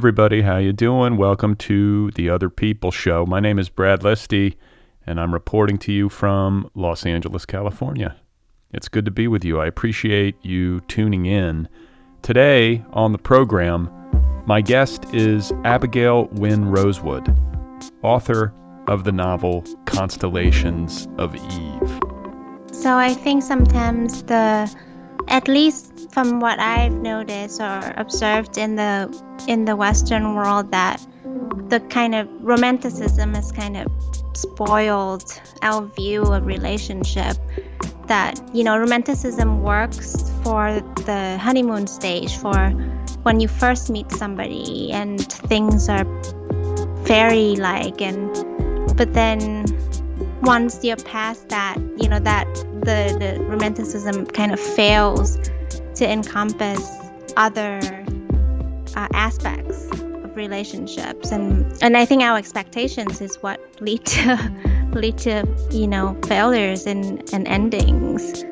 everybody, how you doing? Welcome to the Otherppl show. My name is Brad Listi, and I'm reporting to you from Los Angeles, California. It's good to be with you. I appreciate you tuning in. Today on the program, my guest is Abbigail Nguyen Rosewood, author of the novel Constellations of Eve. So I think sometimes at least from what I've noticed or observed in the Western world, that the kind of romanticism has kind of spoiled our view of relationship. That, romanticism works for the honeymoon stage, for when you first meet somebody and things are fairy-like, but then once you're past that, that the romanticism kind of fails to encompass other aspects of relationships, and I think our expectations is what lead to failures and endings.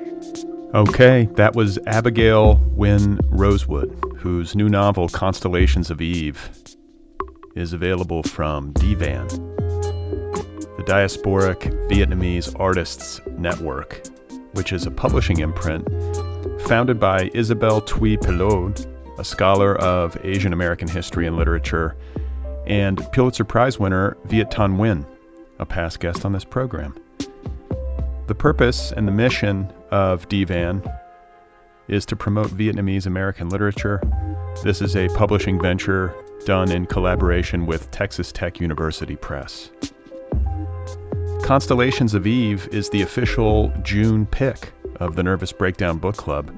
Okay, that was Abbigail Nguyen Rosewood, whose new novel Constellations of Eve is available from Divan, the Diasporic Vietnamese Artists Network, which is a publishing imprint founded by Isabelle Thuy Pelot, a scholar of Asian American history and literature, and Pulitzer Prize winner Viet Thanh Nguyen, a past guest on this program. The purpose and the mission of Divan is to promote Vietnamese American literature. This is a publishing venture done in collaboration with Texas Tech University Press. Constellations of Eve is the official June pick of the Nervous Breakdown Book Club.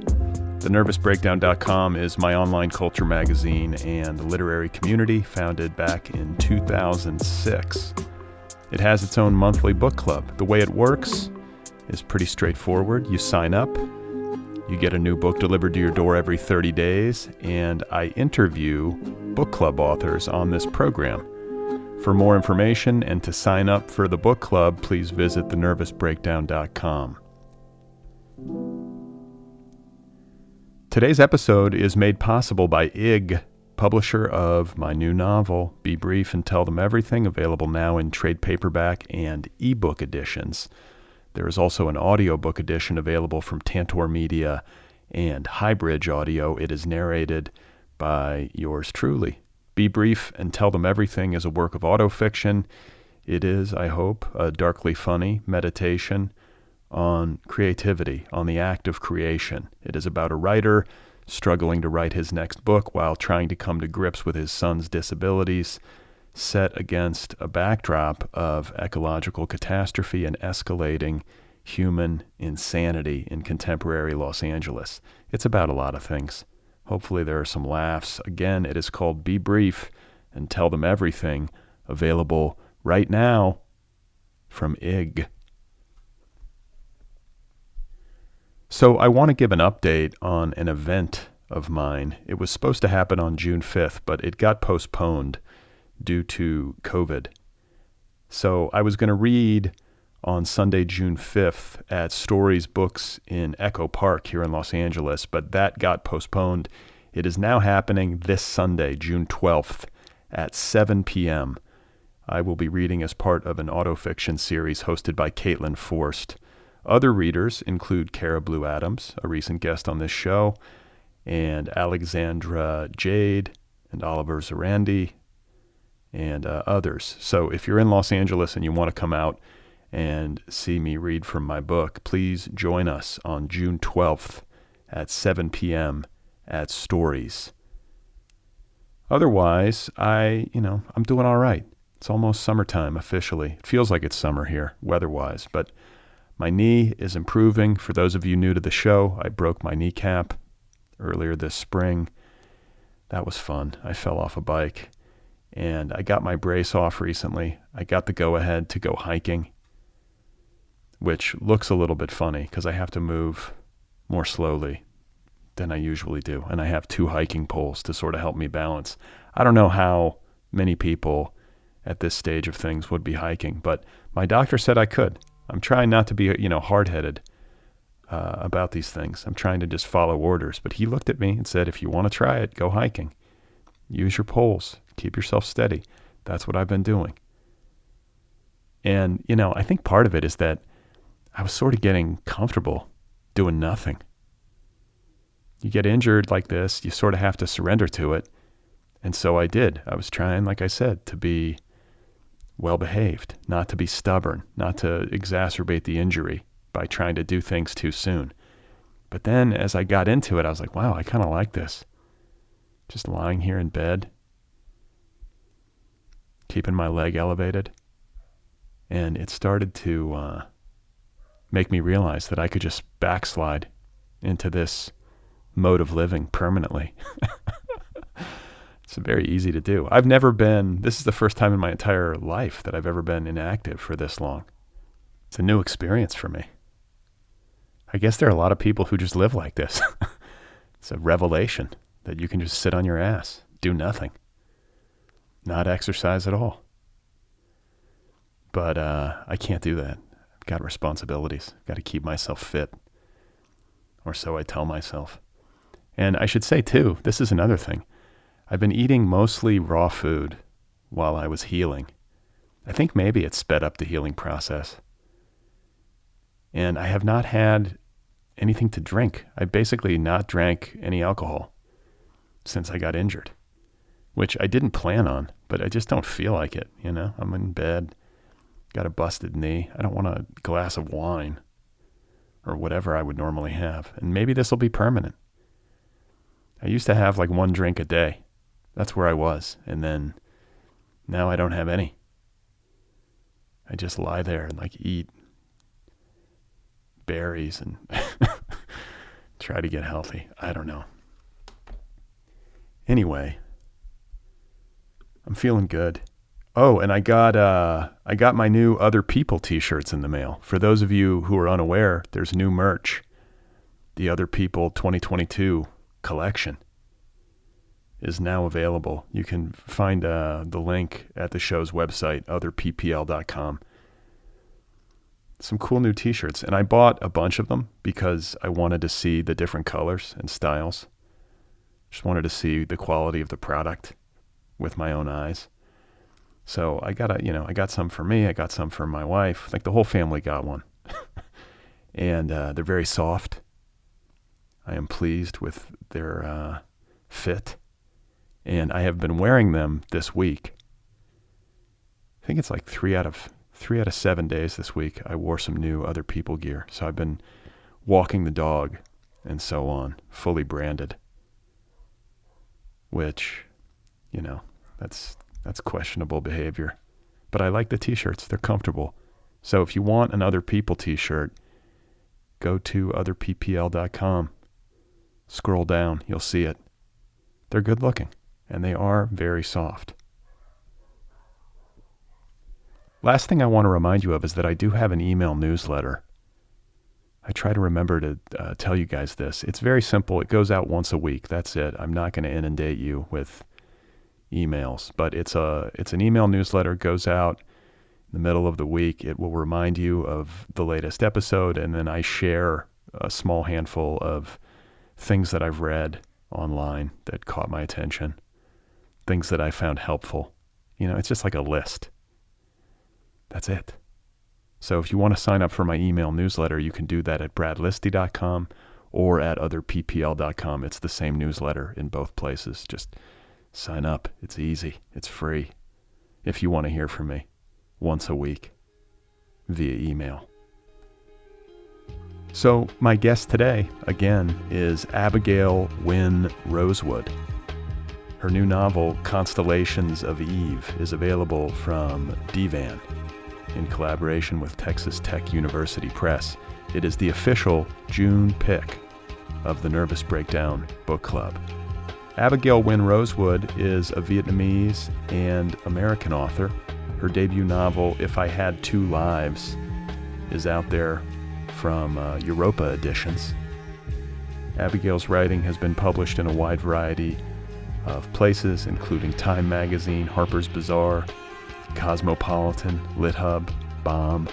TheNervousBreakdown.com is my online culture magazine and literary community founded back in 2006. It has its own monthly book club. The way it works is pretty straightforward. You sign up, you get a new book delivered to your door every 30 days, and I interview book club authors on this program. For more information and to sign up for the book club, please visit TheNervousBreakdown.com. Today's episode is made possible by IG, publisher of my new novel, Be Brief and Tell Them Everything, available now in trade paperback and ebook editions. There is also an audiobook edition available from Tantor Media and Highbridge Audio. It is narrated by yours truly. Be Brief and Tell Them Everything is a work of autofiction. It is, I hope, a darkly funny meditation on creativity, on the act of creation. It is about a writer struggling to write his next book while trying to come to grips with his son's disabilities, set against a backdrop of ecological catastrophe and escalating human insanity in contemporary Los Angeles. It's about a lot of things. Hopefully there are some laughs. Again, it is called Be Brief and Tell Them Everything, available right now from IG. So I want to give an update on an event of mine. It was supposed to happen on June 5th, but it got postponed due to COVID. So I was going to read on Sunday, June 5th at Stories Books in Echo Park here in Los Angeles, but that got postponed. It is now happening this Sunday, June 12th at 7 p.m. I will be reading as part of an autofiction series hosted by Caitlin Forst. Other readers include Cara Blue Adams, a recent guest on this show, and Alexandra Jade and Oliver Zarandi, and others. So if you're in Los Angeles and you want to come out and see me read from my book, please join us on June 12th at 7 p.m. at Stories. Otherwise, I'm doing all right. It's almost summertime officially. It feels like it's summer here, weather-wise, but my knee is improving. For those of you new to the show, I broke my kneecap earlier this spring. That was fun. I fell off a bike, and I got my brace off recently. I got the go-ahead to go hiking, which looks a little bit funny because I have to move more slowly than I usually do, and I have 2 hiking poles to sort of help me balance. I don't know how many people at this stage of things would be hiking, but my doctor said I could. I'm trying not to be, hard-headed about these things. I'm trying to just follow orders. But he looked at me and said, if you want to try it, go hiking. Use your poles. Keep yourself steady. That's what I've been doing. And, I think part of it is that I was sort of getting comfortable doing nothing. You get injured like this, you sort of have to surrender to it. And so I did. I was trying, like I said, to be well-behaved, not to be stubborn, not to exacerbate the injury by trying to do things too soon. But then as I got into it, I was like, wow, I kind of like this. Just lying here in bed, keeping my leg elevated. And it started to make me realize that I could just backslide into this mode of living permanently. It's very easy to do. This is the first time in my entire life that I've ever been inactive for this long. It's a new experience for me. I guess there are a lot of people who just live like this. It's a revelation that you can just sit on your ass, do nothing, not exercise at all. But I can't do that. I've got responsibilities. I've got to keep myself fit, or so I tell myself. And I should say, too, this is another thing. I've been eating mostly raw food while I was healing. I think maybe it sped up the healing process. And I have not had anything to drink. I basically not drank any alcohol since I got injured, which I didn't plan on, but I just don't feel like it. I'm in bed, got a busted knee. I don't want a glass of wine or whatever I would normally have. And maybe this will be permanent. I used to have like one drink a day. That's where I was. And then now I don't have any. I just lie there and eat berries and try to get healthy. I don't know. Anyway, I'm feeling good. Oh, and I got my new Otherppl t-shirts in the mail. For those of you who are unaware, there's new merch. The Otherppl 2022 collection is now available. You can find the link at the show's website, otherppl.com. Some cool new t-shirts. And I bought a bunch of them because I wanted to see the different colors and styles. Just wanted to see the quality of the product with my own eyes. So I got some for me. I got some for my wife. The whole family got one. And they're very soft. I am pleased with their fit. And I have been wearing them this week. I think it's 3 out of 7 days this week. I wore some new Otherppl gear. So I've been walking the dog and so on, fully branded. Which, that's questionable behavior. But I like the t-shirts. They're comfortable. So if you want an Otherppl t-shirt, go to otherppl.com. Scroll down. You'll see it. They're good looking. And they are very soft. Last thing I want to remind you of is that I do have an email newsletter. I try to remember to tell you guys this. It's very simple. It goes out once a week. That's it. I'm not going to inundate you with emails, but it's an email newsletter. It goes out in the middle of the week. It will remind you of the latest episode, and then I share a small handful of things that I've read online that caught my attention, things that I found helpful. It's just like a list. That's it. So if you want to sign up for my email newsletter, you can do that at bradlisti.com or at otherppl.com. It's the same newsletter in both places. Just sign up. It's easy. It's free. If you want to hear from me once a week via email. So my guest today, again, is Abbigail Nguyen Rosewood. Her new novel, Constellations of Eve, is available from Divan in collaboration with Texas Tech University Press. It is the official June pick of the Nervous Breakdown Book Club. Abbigail Nguyen Rosewood is a Vietnamese and American author. Her debut novel, If I Had Two Lives, is out there from Europa Editions. Abigail's writing has been published in a wide variety of places, including Time Magazine, Harper's Bazaar, Cosmopolitan, LitHub, Bomb,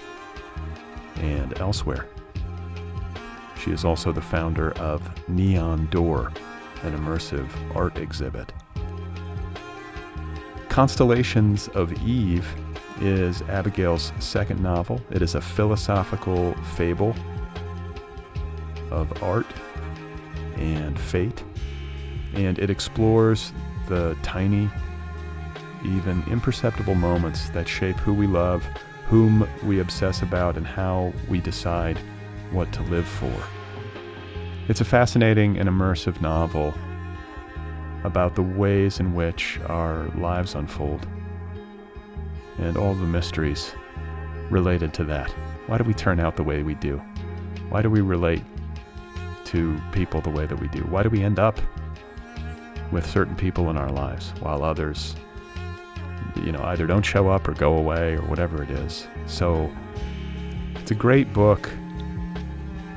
and elsewhere. She is also the founder of Neon Door, an immersive art exhibit. Constellations of Eve is Abigail's second novel. It is a philosophical fable of art and fate, and it explores the tiny, even imperceptible moments that shape who we love, whom we obsess about, and how we decide what to live for. It's a fascinating and immersive novel about the ways in which our lives unfold and all the mysteries related to that. Why do we turn out the way we do? Why do we relate to people the way that we do? Why do we end up with certain people in our lives while others, either don't show up or go away or whatever it is? So it's a great book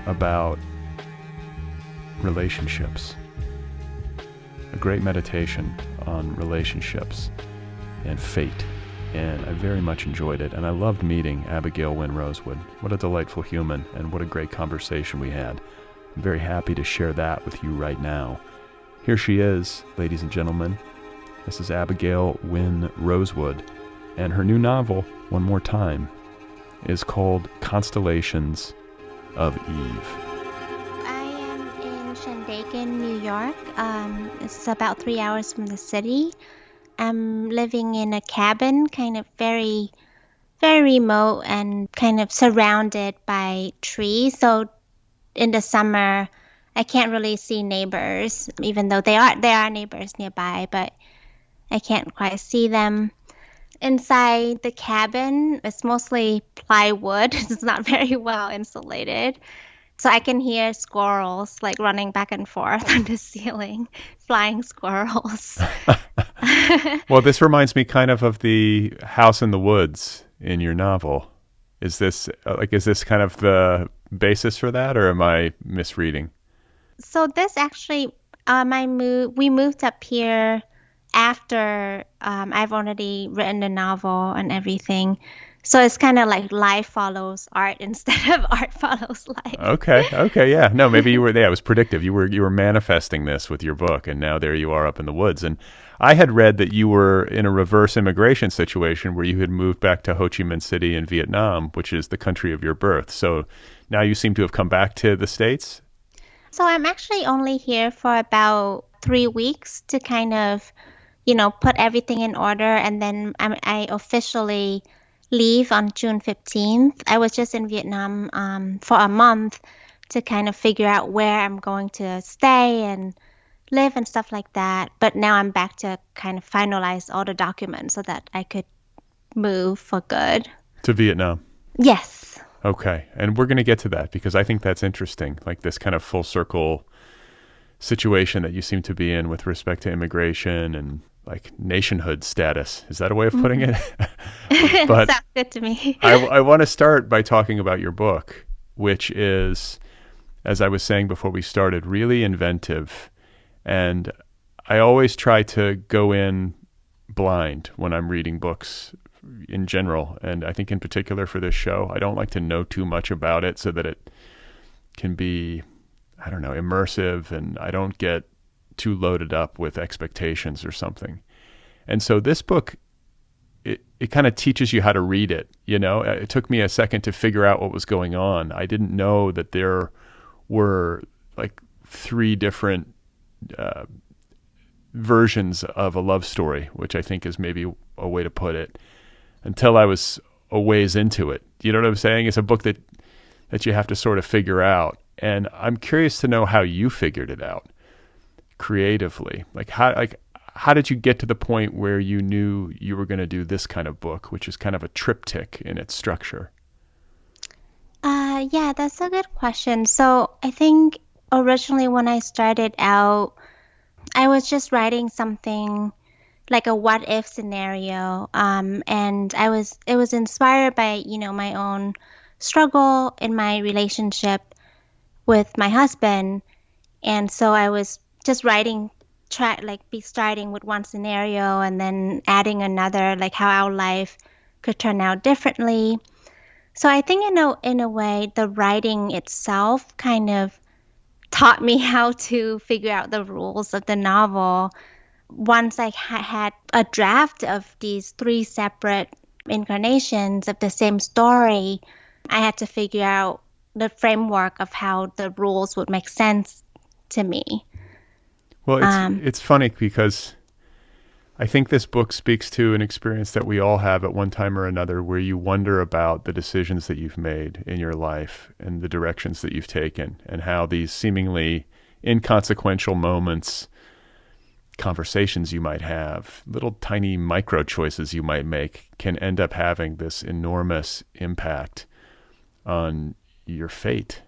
about relationships, a great meditation on relationships and fate. And I very much enjoyed it. And I loved meeting Abbigail Nguyen Rosewood. What a delightful human, and what a great conversation we had. I'm very happy to share that with you right now. Here she is, ladies and gentlemen. This is Abbigail Nguyen Rosewood. And her new novel, one more time, is called Constellations of Eve. I am in Shandaken, New York. It's about 3 hours from the city. I'm living in a cabin, kind of very, very remote and kind of surrounded by trees. So in the summer, I can't really see neighbors, even though there are neighbors nearby, but I can't quite see them. Inside the cabin, it's mostly plywood. It's not very well insulated. So I can hear squirrels like running back and forth on the ceiling, flying squirrels. Well, this reminds me kind of the house in the woods in your novel. Is this kind of the basis for that, or am I misreading? So this actually, we moved up here after I've already written the novel and everything. So it's kind of like life follows art instead of art follows life. Okay, yeah. No, maybe you were there. It was predictive. You were manifesting this with your book, and now there you are up in the woods. And I had read that you were in a reverse immigration situation where you had moved back to Ho Chi Minh City in Vietnam, which is the country of your birth. So now you seem to have come back to the States? So I'm actually only here for about 3 weeks to kind of, put everything in order, and then I officially leave on June 15th. I was just in Vietnam for a month to kind of figure out where I'm going to stay and live and stuff like that. But now I'm back to kind of finalize all the documents so that I could move for good. To Vietnam? Yes. Okay. And we're going to get to that because I think that's interesting, like this kind of full circle situation that you seem to be in with respect to immigration and like nationhood status. Is that a way of putting it? But sounds good to me. I want to start by talking about your book, which is, as I was saying before we started, really inventive. And I always try to go in blind when I'm reading books in general. And I think in particular for this show, I don't like to know too much about it so that it can be, immersive, and I don't get too loaded up with expectations or something. And so this book, it kind of teaches you how to read it. It took me a second to figure out what was going on. I didn't know that there were like 3 different versions of a love story, which I think is maybe a way to put it, until I was a ways into it. You know what I'm saying? It's a book that you have to sort of figure out. And I'm curious to know how you figured it out creatively. How did you get to the point where you knew you were going to do this kind of book, which is kind of a triptych in its structure? Yeah, that's a good question. So I think originally when I started out, I was just writing something like a what if scenario. And it was inspired by, my own struggle in my relationship with my husband. And so I was just writing, be starting with one scenario and then adding another, like how our life could turn out differently. So I think in a way, the writing itself kind of taught me how to figure out the rules of the novel. once I had a draft of these 3 separate incarnations of the same story, I had to figure out the framework of how the rules would make sense to me. Well, it's funny because I think this book speaks to an experience that we all have at one time or another, where you wonder about the decisions that you've made in your life and the directions that you've taken, and how these seemingly inconsequential moments, conversations you might have, little tiny micro choices you might make, can end up having this enormous impact on your fate.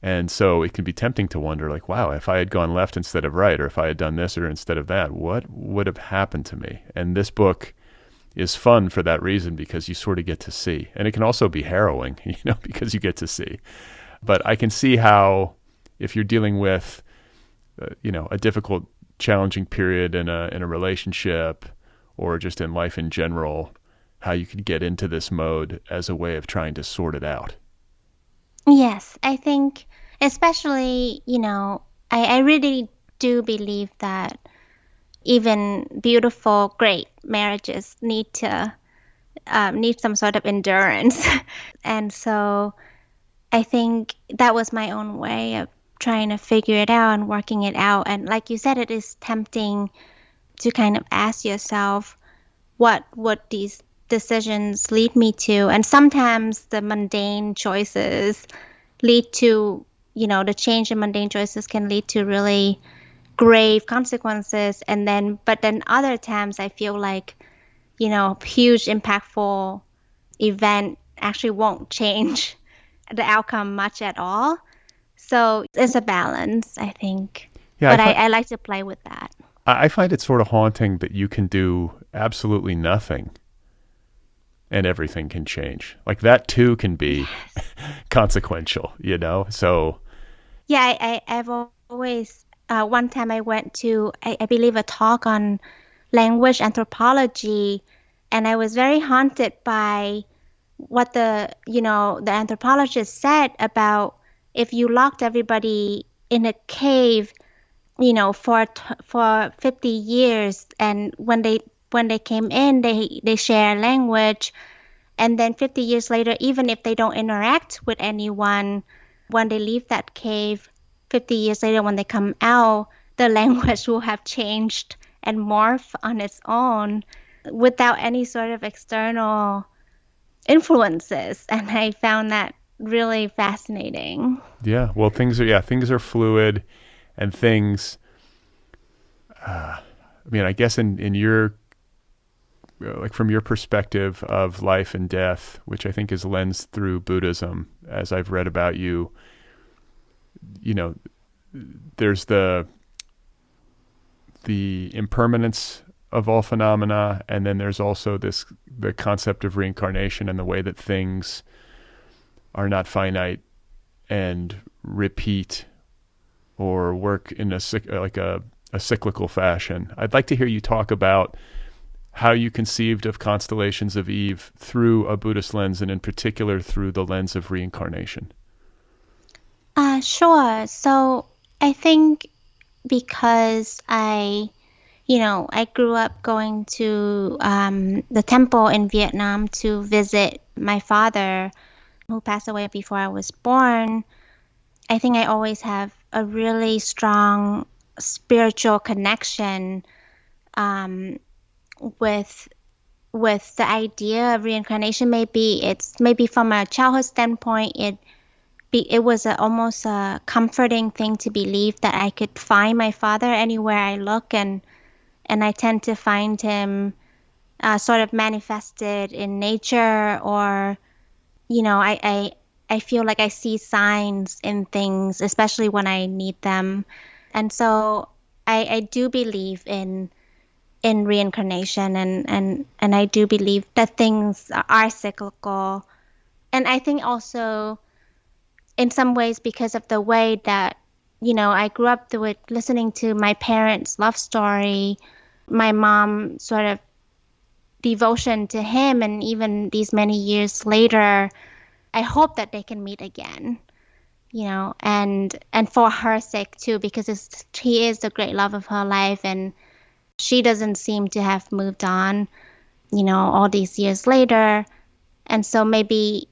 And so it can be tempting to wonder, like, wow, if I had gone left instead of right, or if I had done this or instead of that, what would have happened to me? And this book is fun for that reason, because you sort of get to see. And it can also be harrowing, because you get to see. But I can see how, if you're dealing with, a difficult, challenging period in a relationship, or just in life in general, how you could get into this mode as a way of trying to sort it out. Yes, I think especially, I really do believe that even beautiful, great marriages need some sort of endurance. And so I think that was my own way of trying to figure it out and working it out. And like you said, it is tempting to kind of ask yourself, what would these decisions lead me to? And sometimes the mundane choices lead to, the change in mundane choices can lead to really grave consequences. But then other times I feel like, huge impactful event actually won't change the outcome much at all. So it's a balance, I think. Yeah, but I like to play with that. I find it sort of haunting that you can do absolutely nothing and everything can change. Like, that too can be consequential, So yeah, I've always one time I went to I believe a talk on language anthropology, and I was very haunted by what the anthropologist said about, if you locked everybody in a cave, for 50 years, and when they came in, they share language, and then 50 years later, even if they don't interact with anyone, when they leave that cave 50 years later, when they come out, the language will have changed and morphed on its own without any sort of external influences. And I found that really fascinating. Yeah, well, things are fluid, and things, I guess in your, like, from your perspective of life and death, which I think is lensed through Buddhism, as I've read about you, there's the impermanence of all phenomena, and then there's also the concept of reincarnation, and the way that things are not finite and repeat or work in a cyclical fashion. I'd like to hear you talk about how you conceived of Constellations of Eve through a Buddhist lens, and in particular through the lens of reincarnation. Sure. So I think because I grew up going to the temple in Vietnam to visit my father, who passed away before I was born. I think I always have a really strong spiritual connection with the idea of reincarnation. Maybe from a childhood standpoint, it was almost a comforting thing to believe that I could find my father anywhere I look, and I tend to find him sort of manifested in nature, or I feel like I see signs in things, especially when I need them. And so I do believe in reincarnation, and I do believe that things are cyclical. And I think also in some ways, because of the way that, I grew up with listening to my parents' love story, my mom sort of devotion to him, and even these many years later, I hope that they can meet again, and for her sake too, because he is the great love of her life, and she doesn't seem to have moved on, all these years later. And so maybe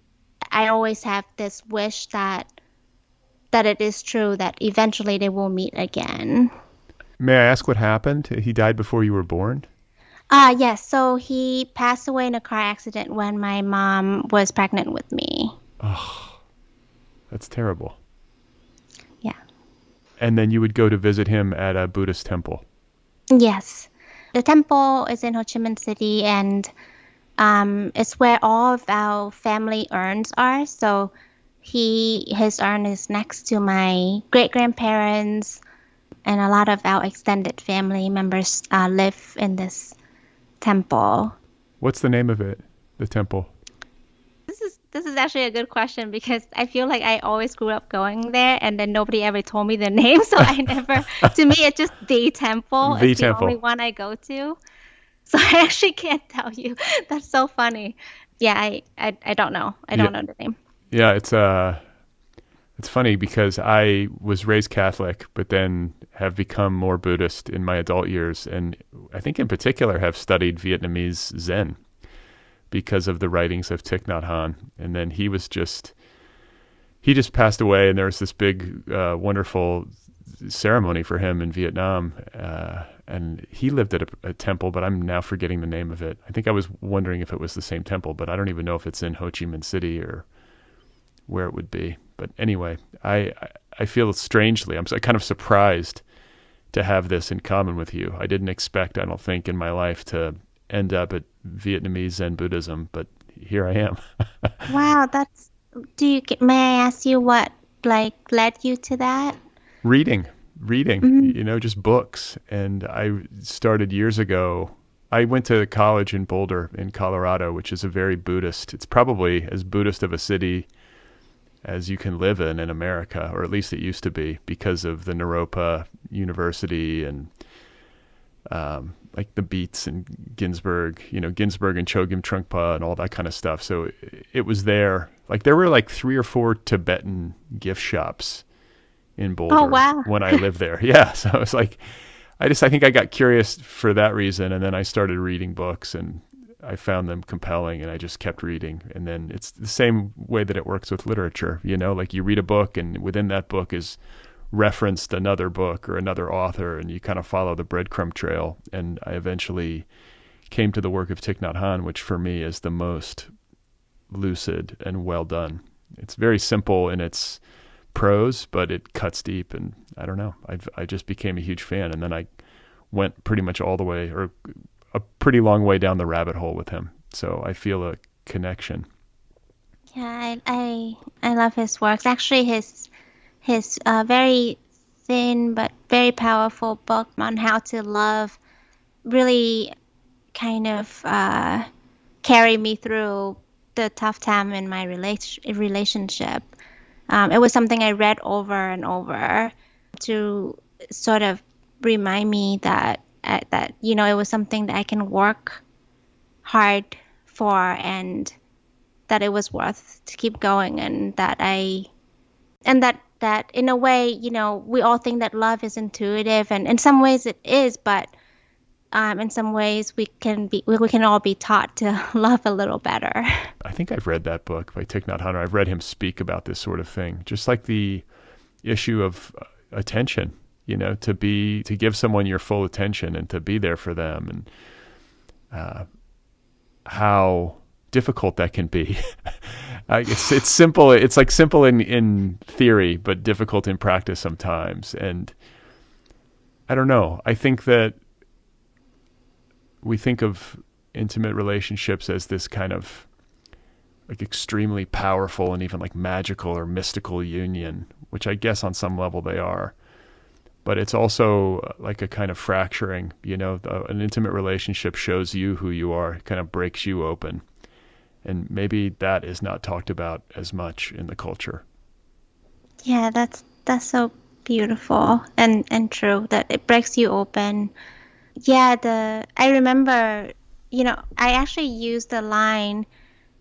I always have this wish that it is true that eventually they will meet again. May I ask what happened? He died before you were born? Yes. So he passed away in a car accident when my mom was pregnant with me. Oh, that's terrible. Yeah. And then you would go to visit him at a Buddhist temple. Yes. The temple is in Ho Chi Minh City, and it's where all of our family urns are. So his urn is next to my great-grandparents, and a lot of our extended family members live in this temple. What's the name of it, the temple? This is actually a good question because I feel like I always grew up going there, and then nobody ever told me the name, so I never. To me, it's just the temple. The it's temple. The only one I go to, so I actually can't tell you. That's so funny. Yeah, I don't know. I don't know the name. Yeah, it's funny because I was raised Catholic, but then have become more Buddhist in my adult years, and I think in particular have studied Vietnamese Zen because of the writings of Thich Nhat Hanh. And then he just passed away, and there was this big, wonderful ceremony for him in Vietnam. And he lived at a temple, but I'm now forgetting the name of it. I think I was wondering if it was the same temple, but I don't even know if it's in Ho Chi Minh City or where it would be. But anyway, I feel strangely, I'm kind of surprised to have this in common with you. I didn't expect, I don't think, in my life to end up at Vietnamese Zen Buddhism, but here I am. Wow, may I ask you what led you to that? Reading, Mm-hmm. just books. And I started years ago. I went to college in Boulder in Colorado, which is a very Buddhist. It's probably as Buddhist of a city as you can live in America, or at least it used to be, because of the Naropa University and like the Beats and Ginsberg and Chogyam Trungpa and all that kind of stuff. So it was there. Like there were like 3 or 4 Tibetan gift shops in Boulder. Oh, wow. When I lived there. Yeah. So it's like, I think I got curious for that reason. And then I started reading books and I found them compelling and I just kept reading. And then it's the same way that it works with literature, like you read a book and within that book is referenced another book or another author, and you kind of follow the breadcrumb trail. And I eventually came to the work of Thich Nhat Hanh, which for me is the most lucid and well done. It's very simple in its prose, but it cuts deep, and I don't know. I just became a huge fan, and then I went pretty much all the way, or a pretty long way down the rabbit hole with him. So I feel a connection. Yeah, I love his works. Actually, his very thin but very powerful book on how to love really kind of carried me through the tough time in my relationship. It was something I read over and over to sort of remind me that it was something that I can work hard for, and that it was worth to keep going, and that in a way, we all think that love is intuitive, and in some ways it is, but in some ways we can all be taught to love a little better. I think I've read that book by Thich Nhat Hanh. I've read him speak about this sort of thing, just like the issue of attention, to give someone your full attention and to be there for them, and how difficult that can be. It's simple. It's like simple in theory, but difficult in practice sometimes. And I don't know. I think that we think of intimate relationships as this kind of like extremely powerful and even like magical or mystical union, which I guess on some level they are. But it's also like a kind of fracturing, an intimate relationship shows you who you are, it kind of breaks you open. And maybe that is not talked about as much in the culture. Yeah, that's so beautiful and true, that it breaks you open. Yeah, I remember, I actually used the line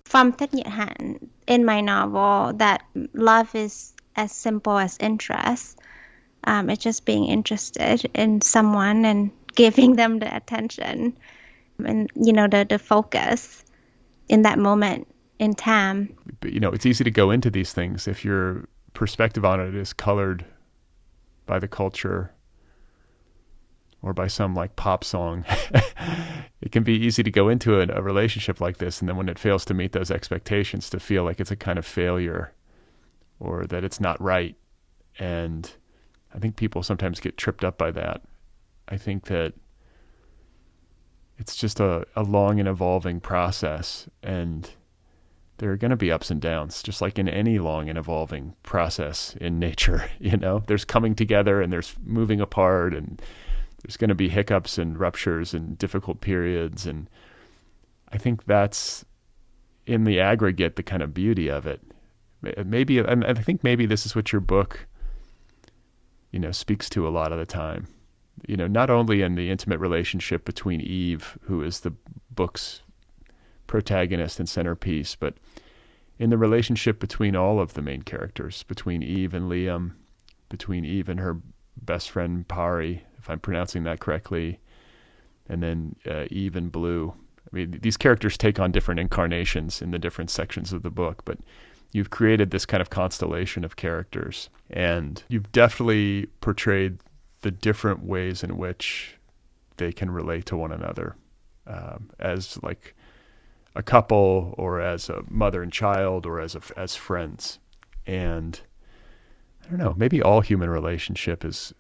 from Thich Nhat Hanh in my novel that love is as simple as interest. It's just being interested in someone and giving them the attention and, the focus in that moment in time. But, it's easy to go into these things if your perspective on it is colored by the culture or by some like pop song. It can be easy to go into a relationship like this, and then when it fails to meet those expectations, to feel like it's a kind of failure or that it's not right. And I think people sometimes get tripped up by that. I think that it's just a long and evolving process, and there are going to be ups and downs, just like in any long and evolving process in nature. There's coming together and there's moving apart, and there's going to be hiccups and ruptures and difficult periods. And I think that's, in the aggregate, the kind of beauty of it. I think maybe this is what your book, speaks to a lot of the time. Not only in the intimate relationship between Eve, who is the book's protagonist and centerpiece, but in the relationship between all of the main characters, between Eve and Liam, between Eve and her best friend Pari, if I'm pronouncing that correctly, and then Eve and Blue. I mean, these characters take on different incarnations in the different sections of the book, but you've created this kind of constellation of characters, and you've definitely portrayed the different ways in which they can relate to one another, as like a couple, or as a mother and child, or as friends. And I don't know, maybe all human relationship is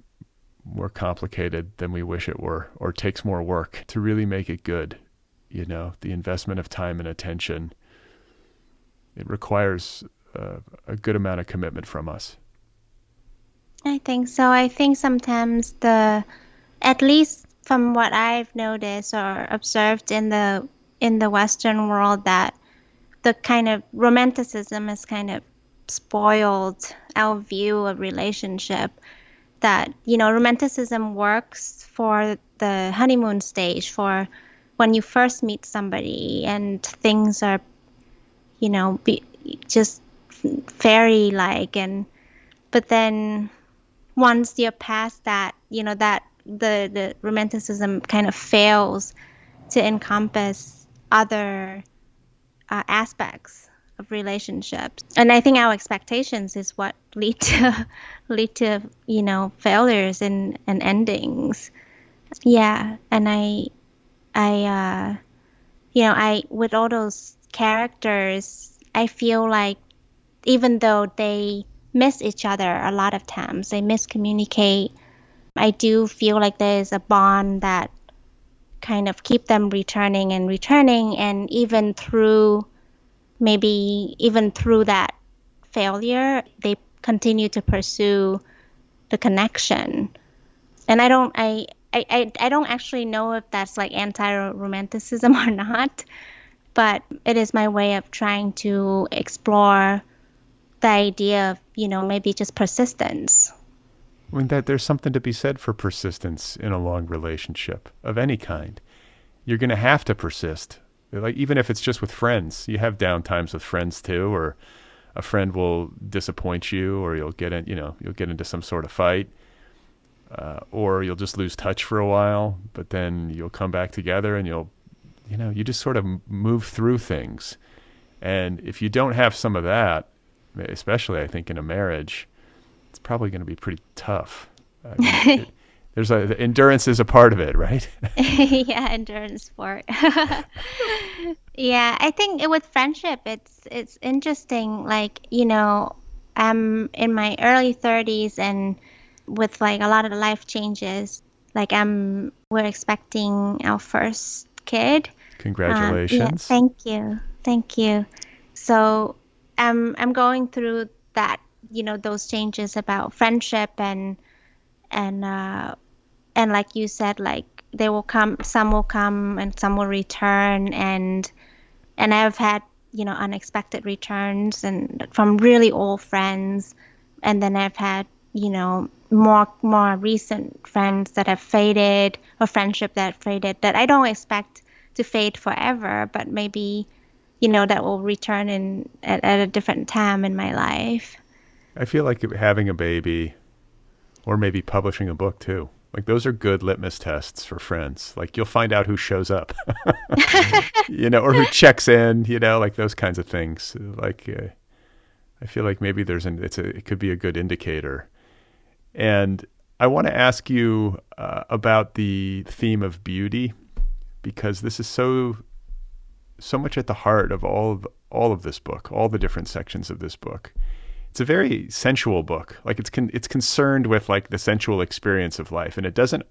more complicated than we wish it were, or takes more work to really make it good. The investment of time and attention, it requires a good amount of commitment from us. I think so. I think sometimes at least from what I've noticed or observed in the Western world, that the kind of romanticism has kind of spoiled our view of relationship. That, romanticism works for the honeymoon stage, for when you first meet somebody and things are, just fairy-like, but then once you're past that, that the romanticism kind of fails to encompass other aspects of relationships. And I think our expectations is what lead to failures and endings. Yeah, and I with all those characters, I feel like even though they miss each other a lot of times, they miscommunicate, I do feel like there's a bond that kind of keep them returning, and even through that failure, they continue to pursue the connection. And I don't actually know if that's like anti-romanticism or not, but it is my way of trying to explore the idea of, maybe just persistence. I mean, that there's something to be said for persistence in a long relationship of any kind. You're going to have to persist. Like, even if it's just with friends, you have down times with friends too, or a friend will disappoint you, or you'll get into some sort of fight, or you'll just lose touch for a while, but then you'll come back together and you just sort of move through things. And if you don't have some of that, especially I think in a marriage, it's probably going to be pretty tough. Endurance is a part of it, right? Yeah, endurance sport. Yeah, I think with friendship, it's interesting. Like, I'm in my early 30s, and with like a lot of life changes, like we're expecting our first kid. Congratulations. Yeah, thank you. So I'm going through that, those changes about friendship and like you said, like some will come and some will return, and I've had, unexpected returns and from really old friends, and then I've had, more recent friends that have faded, or friendship that faded, that I don't expect to fade forever, but maybe, that will return at a different time in my life. I feel like having a baby, or maybe publishing a book too, Like those are good litmus tests for friends. Like you'll find out who shows up, or who checks in, like those kinds of things. Like I feel like maybe it could be a good indicator. And I want to ask you about the theme of beauty, because this is so much at the heart of all of this book, all the different sections of this book. It's a very sensual book. Like it's concerned with like the sensual experience of life, and it doesn't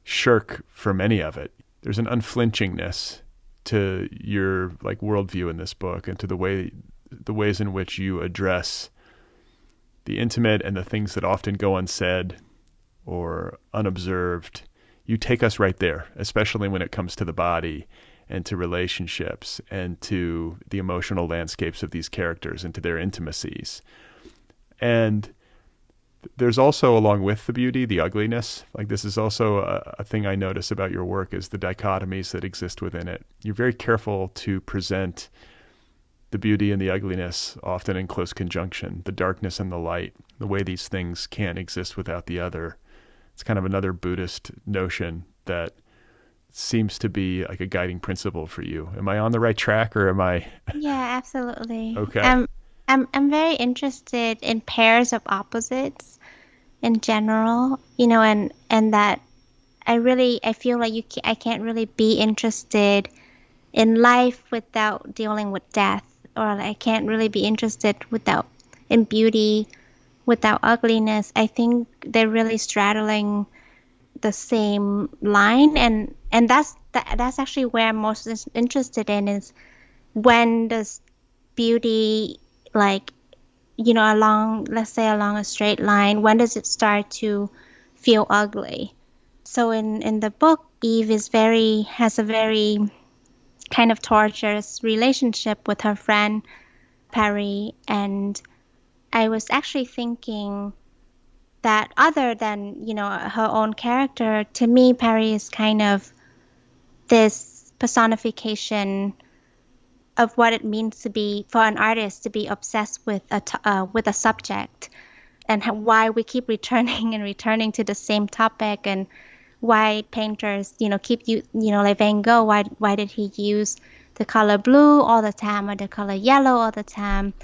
shirk from any of it. There's an unflinchingness to your like worldview in this book, and to the ways in which you address the intimate and the things that often go unsaid or unobserved. You take us right there, especially when it comes to the body and to relationships and to the emotional landscapes of these characters and to their intimacies. And there's also, along with the beauty, the ugliness. Like this is also a thing I notice about your work, is the dichotomies that exist within it. You're very careful to present the beauty and the ugliness often in close conjunction, the darkness and the light, the way these things can't exist without the other. It's kind of another Buddhist notion that seems to be like a guiding principle for you. Am I on the right track, or am I? Yeah, absolutely. Okay. I'm very interested in pairs of opposites in general, and that I feel like I can't really be interested in life without dealing with death, or I can't really be interested in beauty without ugliness. I think they're really straddling the same line, and that's actually where I'm most interested in, is when does beauty, like, along a straight line, when does it start to feel ugly? So in the book, Eve has a very kind of torturous relationship with her friend Perry, and I was actually thinking that other than, her own character, to me, Perry is kind of this personification of what it means for an artist to be obsessed with a subject, and why we keep returning and returning to the same topic, and why painters, keep like Van Gogh, why did he use the color blue all the time, or the color yellow all the time?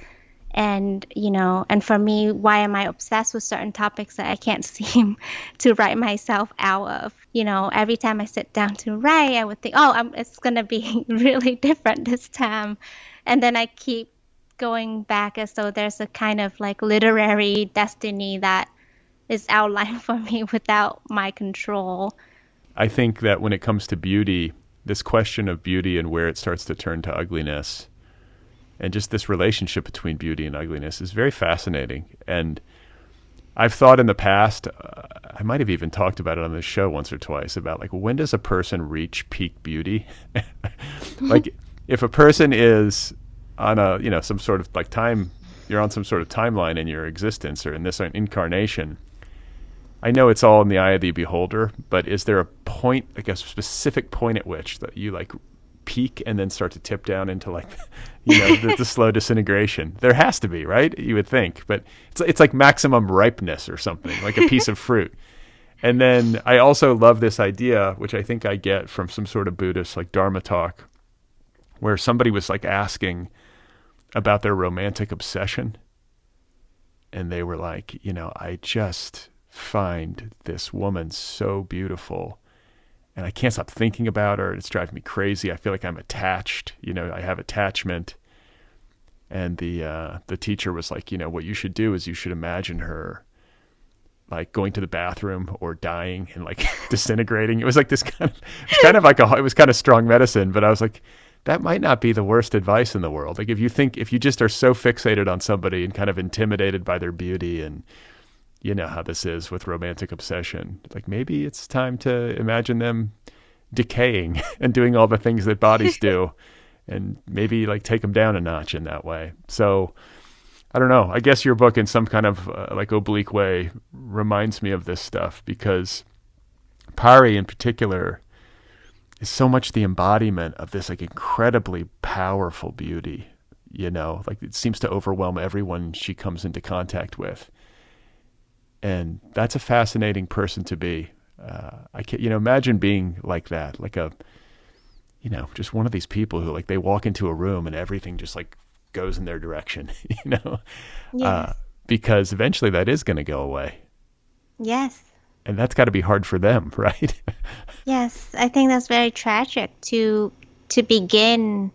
And, and for me, why am I obsessed with certain topics that I can't seem to write myself out of? Every time I sit down to write, I would think, it's going to be really different this time. And then I keep going back as though there's a kind of like literary destiny that is outlined for me without my control. I think that when it comes to beauty, this question of beauty and where it starts to turn to ugliness, and just this relationship between beauty and ugliness, is very fascinating. And I've thought in the past, I might have even talked about it on this show once or twice, about like, when does a person reach peak beauty? Like if a person is on some sort of like you're on some sort of timeline in your existence or in this incarnation. I know it's all in the eye of the beholder, but is there a point, like a specific point at which that you like peak and then start to tip down into like, the slow disintegration? There has to be, right? You would think, but it's like maximum ripeness or something, like a piece of fruit. And then I also love this idea, which I think I get from some sort of Buddhist like Dharma talk, where somebody was like asking about their romantic obsession. And they were like, I just find this woman so beautiful, and I can't stop thinking about her. It's driving me crazy. I feel like I'm attached. I have attachment. And the teacher was like, what you should do is you should imagine her like going to the bathroom or dying and like disintegrating. It was like this it was kind of strong medicine, but I was like, that might not be the worst advice in the world. Like if you just are so fixated on somebody and kind of intimidated by their beauty, and you know how this is with romantic obsession, like maybe it's time to imagine them decaying and doing all the things that bodies do, and maybe like take them down a notch in that way. So I don't know. I guess your book in some kind of like oblique way reminds me of this stuff, because Pari in particular is so much the embodiment of this like incredibly powerful beauty, like it seems to overwhelm everyone she comes into contact with. And that's a fascinating person to be. I can't, imagine being like that, like just one of these people who like they walk into a room and everything just like goes in their direction, uh, Yes. because eventually that is going to go away. Yes. And that's got to be hard for them, right? Yes. I think that's very tragic to begin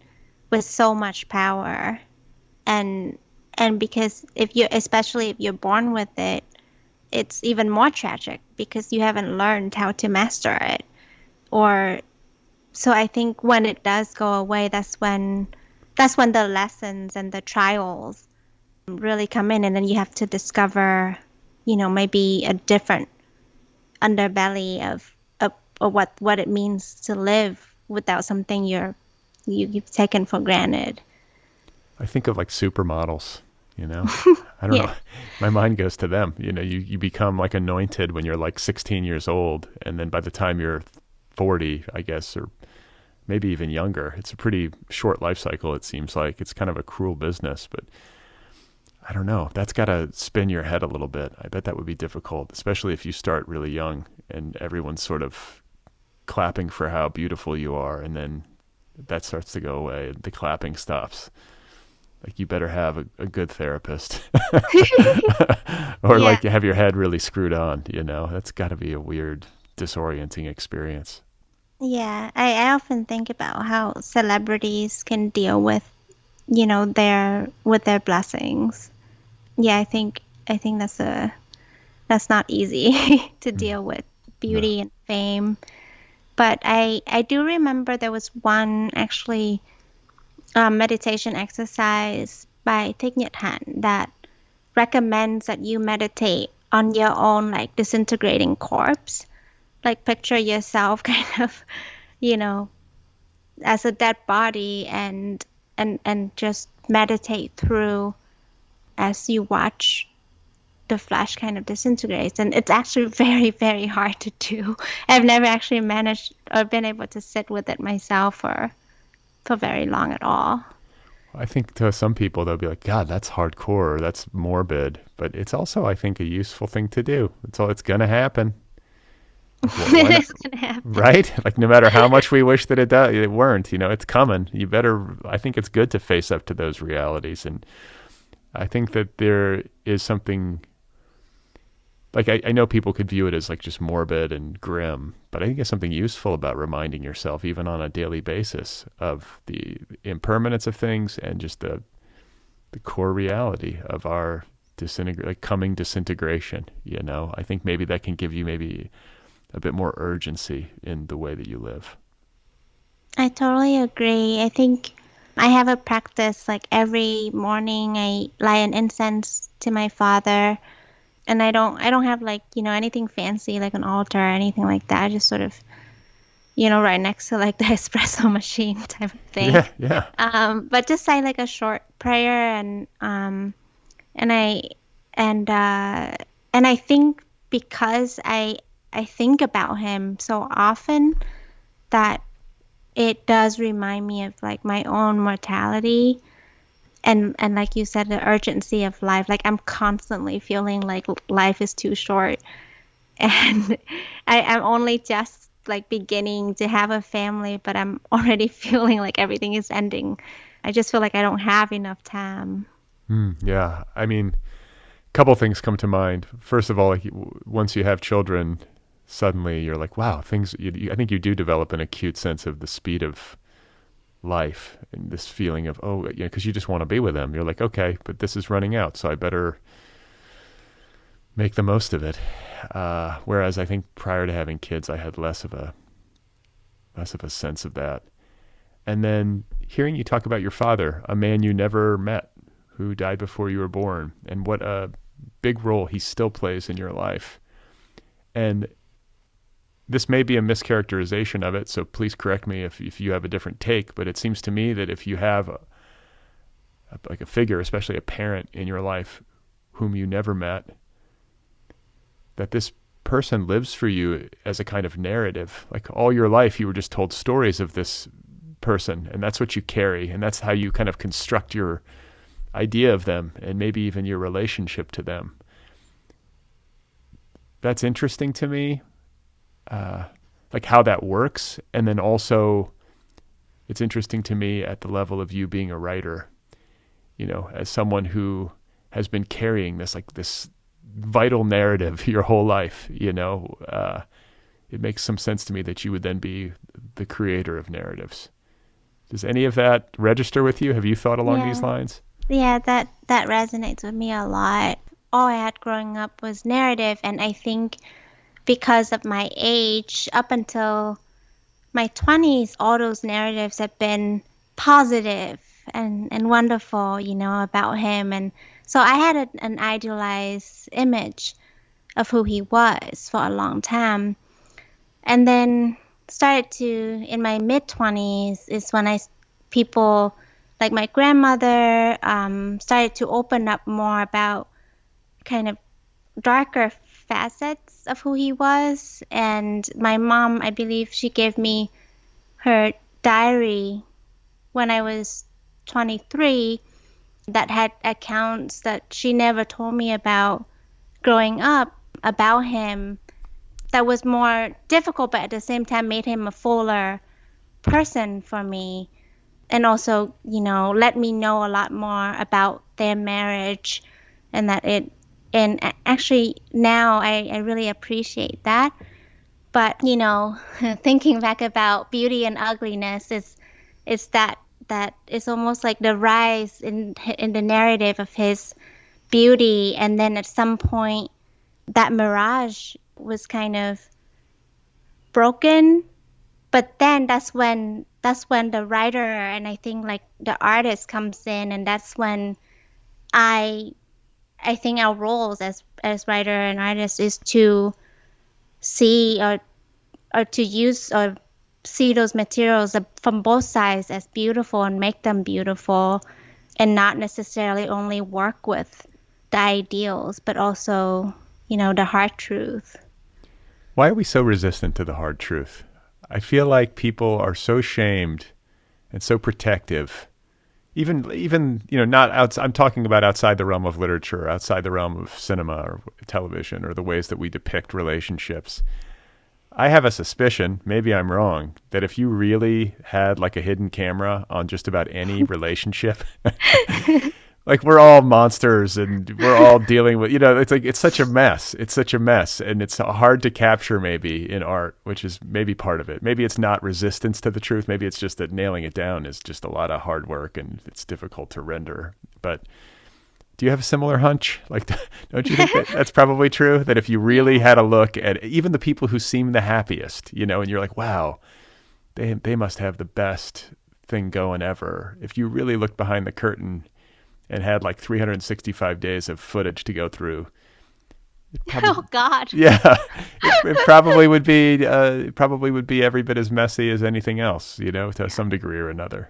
with so much power, and because especially if you're born with it, it's even more tragic because you haven't learned how to master it. Or so I think when it does go away, that's when the lessons and the trials really come in, and then you have to discover, maybe a different underbelly of what it means to live without something you've taken for granted. I think of like supermodels, I don't know. Yeah. My mind goes to them. You become like anointed when you're like 16 years old. And then by the time you're 40, I guess, or maybe even younger, it's a pretty short life cycle. It seems like it's kind of a cruel business, but I don't know. That's got to spin your head a little bit. I bet that would be difficult, especially if you start really young and everyone's sort of clapping for how beautiful you are. And then that starts to go away. The clapping stops. Like you better have a good therapist or Yeah. like have your head really screwed on, that's got to be a weird, disorienting experience. Yeah. I often think about how celebrities can deal with, their blessings. Yeah, I think that's not easy to Mm, deal with, no. beauty and fame. But I do remember there was one actually meditation exercise by Thich Nhat Hanh that recommends that you meditate on your own like disintegrating corpse. Like picture yourself kind of, you know, as a dead body, and just meditate through as you watch the flesh kind of disintegrates. And it's actually very, very hard to do. I've never actually managed or been able to sit with it myself for very long at all. I think to some people, they'll be like, God, that's hardcore, or that's morbid. But it's also, I think, a useful thing to do. It's going to happen. Like, why not? It's gonna happen. Right? Like, no matter how much we wish that it weren't, it's coming. I think it's good to face up to those realities. And I think that there is something, like, I know people could view it as like just morbid and grim, but I think there's something useful about reminding yourself, even on a daily basis, of the impermanence of things and just the core reality of our coming disintegration. I think maybe that can give you maybe a bit more urgency in the way that you live. I totally agree. I think I have a practice like every morning I light an incense to my father, and I don't have like, anything fancy like an altar or anything like that. I just sort of, right next to like the espresso machine type of thing. Yeah, yeah. But just say like a short prayer, and I and I think because I think about him so often that it does remind me of like my own mortality, and like you said, the urgency of life. Like I'm constantly feeling like life is too short, and I'm only just like beginning to have a family, but I'm already feeling like everything is ending. I just feel like I don't have enough time. Yeah. I mean, a couple things come to mind. First of all, like, once you have children, suddenly you're like, wow, I think you do develop an acute sense of the speed of life and this feeling of, oh, because you just want to be with them. You're like, okay, but this is running out, so I better make the most of it. Whereas I think prior to having kids, I had less of a sense of that. And then hearing you talk about your father, a man you never met, who died before you were born, and what a big role he still plays in your life. And this may be a mischaracterization of it, so please correct me if you have a different take, but it seems to me that if you have like a figure, especially a parent in your life whom you never met, that this person lives for you as a kind of narrative. Like all your life you were just told stories of this person, and that's what you carry, and that's how you kind of construct your idea of them and maybe even your relationship to them. That's interesting to me, like how that works. And then also it's interesting to me at the level of you being a writer, as someone who has been carrying this vital narrative your whole life, it makes some sense to me that you would then be the creator of narratives. Does any of that register with you? Have you thought along these lines? Yeah, that resonates with me a lot. All I had growing up was narrative, and I think because of my age, up until my 20s, all those narratives have been positive and wonderful, about him. And so I had an idealized image of who he was for a long time. And then started to, in my mid-20s, is when people like my grandmother started to open up more about kind of darker facets of who he was. And my mom, I believe she gave me her diary when I was 23 that had accounts that she never told me about growing up about him, that was more difficult, but at the same time made him a fuller person for me. And also, let me know a lot more about their marriage, and and actually now I really appreciate that. But, thinking back about beauty and ugliness is that is almost like the rise in the narrative of his beauty. And then at some point that mirage was kind of broken. But then that's when the writer, and I think like the artist, comes in, and that's when I think our roles as writer and artist is to see or to use or see those materials from both sides as beautiful and make them beautiful, and not necessarily only work with the ideals, but also, the hard truth. Why are we so resistant to the hard truth? I feel like people are so shamed and so protective. Even not outside. I'm talking about outside the realm of literature, outside the realm of cinema or television, or the ways that we depict relationships. I have a suspicion, maybe I'm wrong, that if you really had like a hidden camera on just about any relationship, like we're all monsters and we're all dealing with, it's such a mess. It's such a mess. And it's hard to capture maybe in art, which is maybe part of it. Maybe it's not resistance to the truth. Maybe it's just that nailing it down is just a lot of hard work and it's difficult to render. But do you have a similar hunch? Like, don't you think that's probably true? That if you really had a look at even the people who seem the happiest, and you're like, wow, they must have the best thing going ever. If you really looked behind the curtain and had like 365 days of footage to go through. Oh God. Yeah, it probably would be every bit as messy as anything else, to some degree or another.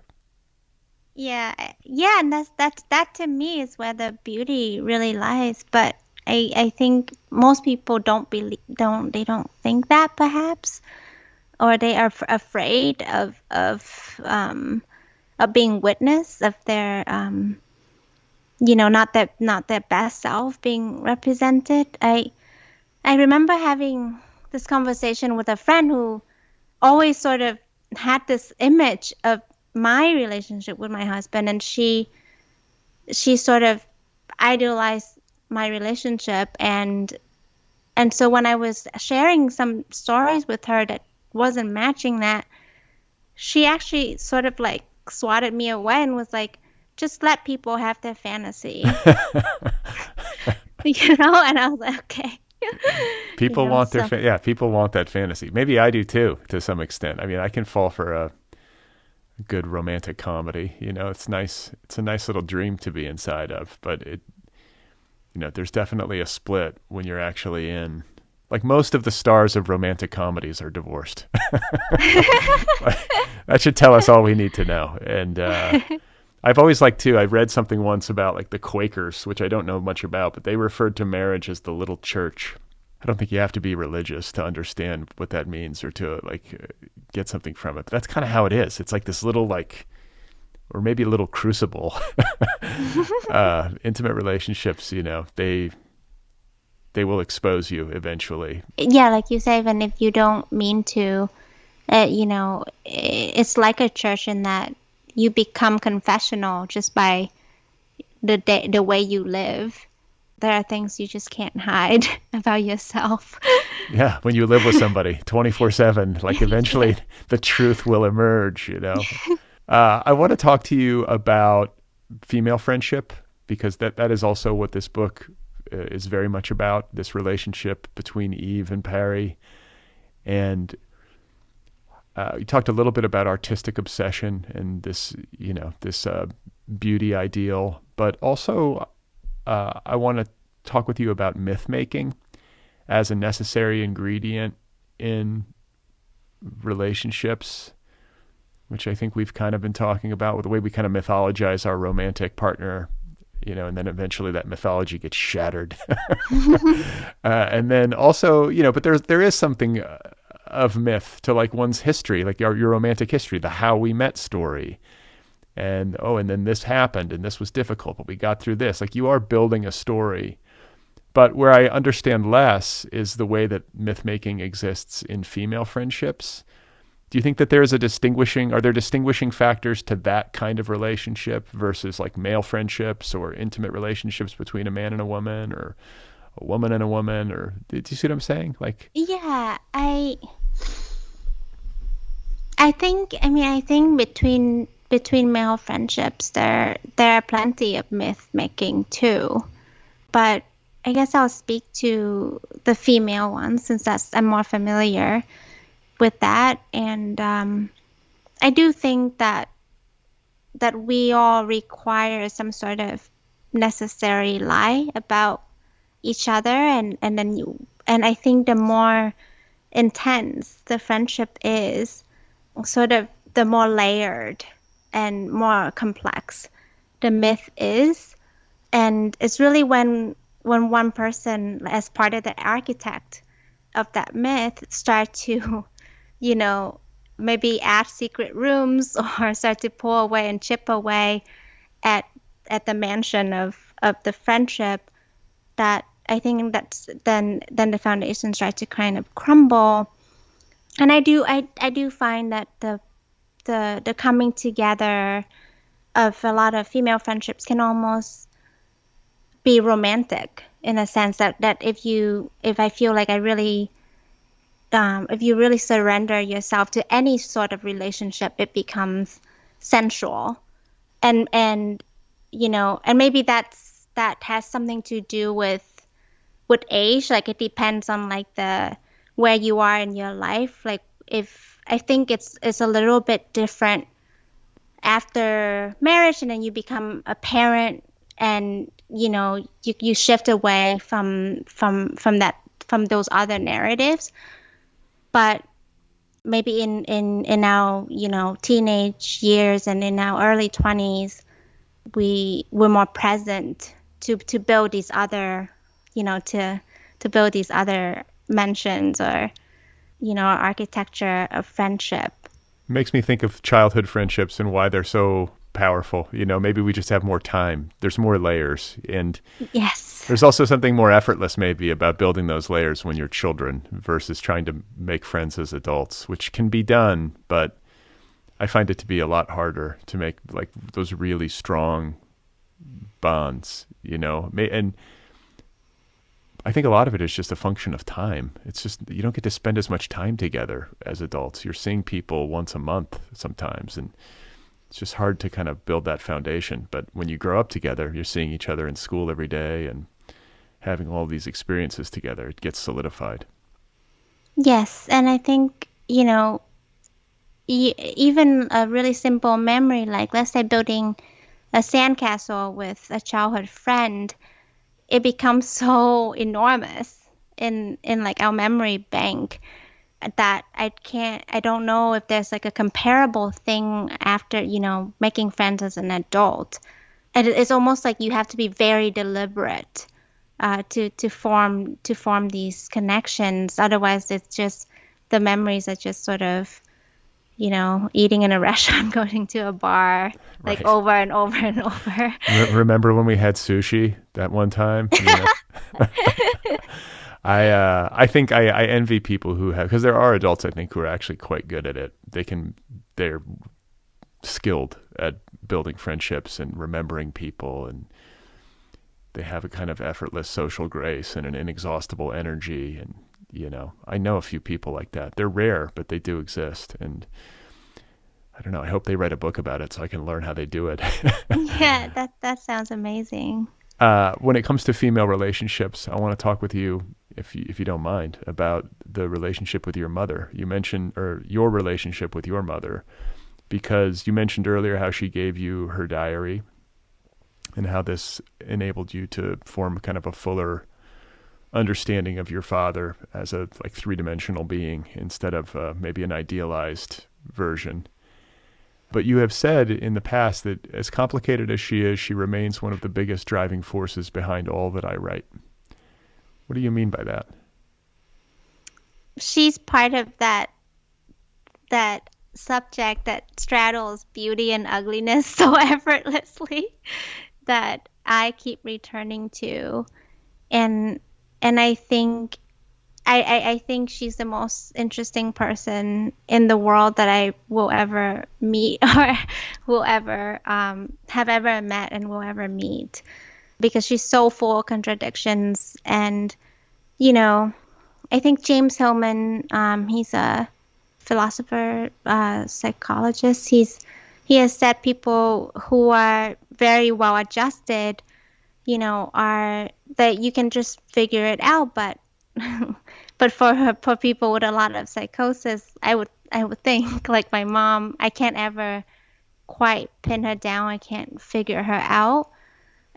Yeah, and that to me is where the beauty really lies. But I think most people don't think that, perhaps, or they are afraid of being witness of their not their best self being represented. I remember having this conversation with a friend who always sort of had this image of my relationship with my husband, and she sort of idealized my relationship, and so when I was sharing some stories with her that wasn't matching that, she actually sort of like swatted me away and was like, just let people have their fantasy. And I was like, okay. People want people want that fantasy. Maybe I do too, to some extent. I mean, I can fall for a good romantic comedy. It's nice. It's a nice little dream to be inside of, but there's definitely a split when you're actually in. Like most of the stars of romantic comedies are divorced. That should tell us all we need to know. And I've always liked too, I read something once about like the Quakers, which I don't know much about, but they referred to marriage as the little church. I don't think you have to be religious to understand what that means or to get something from it. But that's kind of how it is. It's like this little or maybe a little crucible. Intimate relationships, they will expose you eventually. Yeah, like you say, even if you don't mean to, it's like a church in that you become confessional just by the way you live. There are things you just can't hide about yourself. Yeah, when you live with somebody 24/7, like eventually the truth will emerge, I want to talk to you about female friendship, because that is also what this book is very much about, this relationship between Eve and Perry. And you talked a little bit about artistic obsession and this, this beauty ideal, but also I want to talk with you about myth making as a necessary ingredient in relationships, which I think we've kind of been talking about with the way we kind of mythologize our romantic partner, and then eventually that mythology gets shattered. And then also, but there is something of myth to like one's history, like your romantic history, the how we met story. And then this happened and this was difficult, but we got through this. Like you are building a story. But where I understand less is the way that myth making exists in female friendships. Do you think that are there distinguishing factors to that kind of relationship versus like male friendships or intimate relationships between a man and a woman, or a woman and a woman? Or do you see what I'm saying? Like, yeah, I think between male friendships there are plenty of myth making too, but I guess I'll speak to the female ones since I'm more familiar with that. And I do think that we all require some sort of necessary lie about each other, and I think the more intense the friendship is, sort of the more layered and more complex the myth is. And it's really when one person, as part of the architect of that myth, start to, maybe add secret rooms or start to pull away and chip away at the mansion of the friendship, that I think that's then the foundation starts to kind of crumble. And I do find that the coming together of a lot of female friendships can almost be romantic, in a sense that if I feel like I really if you really surrender yourself to any sort of relationship, it becomes sensual, and and maybe that has something to do with age. Like it depends on like the where you are in your life. Like if I think it's a little bit different after marriage, and then you become a parent, and you shift away from those other narratives. But maybe in our teenage years and in our early 20s, we're more present to build these other to build these other mentions, or architecture of friendship. makes me think of childhood friendships and why they're so powerful. Maybe we just have more time. There's more layers. And Yes. there's also something more effortless maybe about building those layers when you're children versus trying to make friends as adults, which can be done, but I find it to be a lot harder to make like those really strong bonds, and I think a lot of it is just a function of time. It's just, you don't get to spend as much time together as adults. You're seeing people once a month sometimes, and it's just hard to kind of build that foundation. But when you grow up together, you're seeing each other in school every day and having all these experiences together, it gets solidified. Yes, and I think, even a really simple memory, like let's say building a sandcastle with a childhood friend, it becomes so enormous in like our memory bank that I don't know if there's like a comparable thing after, making friends as an adult. And it's almost like you have to be very deliberate to form these connections. Otherwise, it's just the memories are just sort of eating in a restaurant, going to a bar, like Right. over and over and over. Remember when we had sushi that one time? I think I envy people who have, because there are adults I think who are actually quite good at it. They're skilled at building friendships and remembering people, and they have a kind of effortless social grace and an inexhaustible energy. And I know a few people like that. They're rare, but they do exist. And I don't know, I hope they write a book about it so I can learn how they do it. Yeah, that sounds amazing. When it comes to female relationships, I want to talk with you, if you don't mind, about the relationship with your mother. You mentioned, or your relationship with your mother, because you mentioned earlier how she gave you her diary and how this enabled you to form kind of a fuller understanding of your father as a three-dimensional being instead of maybe an idealized version. But you have said in the past that as complicated as she is, she remains one of the biggest driving forces behind all that I write. What do you mean by that? She's part of that subject that straddles beauty and ugliness so effortlessly that I keep returning to. And I think I think she's the most interesting person in the world that I will ever meet or will ever have ever met and will ever meet, because she's so full of contradictions. And I think James Hillman, he's a philosopher, psychologist. He has said people who are very well adjusted, are that you can just figure it out, but for people with a lot of psychosis, I would think, like my mom, I can't ever quite pin her down. I can't figure her out,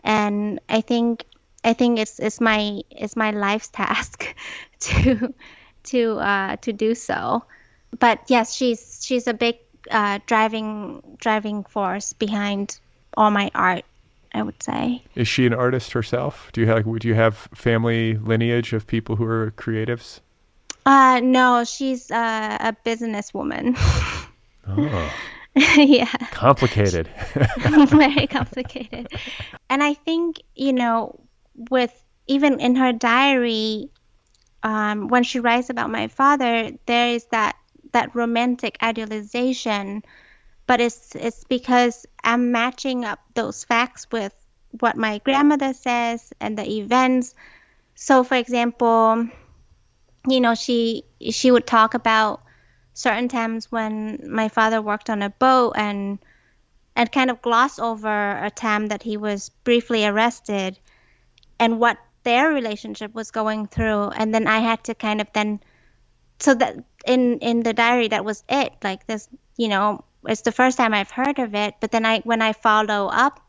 and I think it's my life's task to do so. But yes, she's a big driving force behind all my art, I would say. Is she an artist herself? Do you have family lineage of people who are creatives? No, she's a businesswoman. Oh, Yeah, complicated. very complicated. And I think, with even in her diary, when she writes about my father, there is that romantic idealization, but it's because I'm matching up those facts with what my grandmother says and the events. So, for example, she would talk about certain times when my father worked on a boat and kind of gloss over a time that he was briefly arrested and what their relationship was going through. And then I had to kind of then, so that in the diary, that was it. Like this, it's the first time I've heard of it. But then when I follow up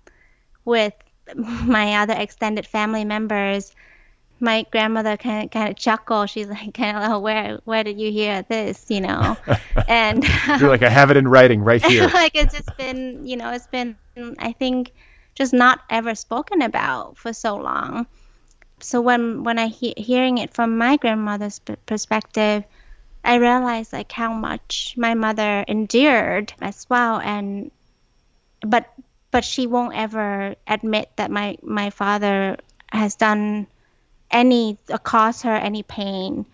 with my other extended family members, my grandmother kind of chuckle. She's like, kind of, oh, where did you hear this? And You're like, I have it in writing right here. like it's just been, it's been, I think, just not ever spoken about for so long. So when I hearing it from my grandmother's perspective, I realized like how much my mother endured as well, and but she won't ever admit that my father has done caused her any pain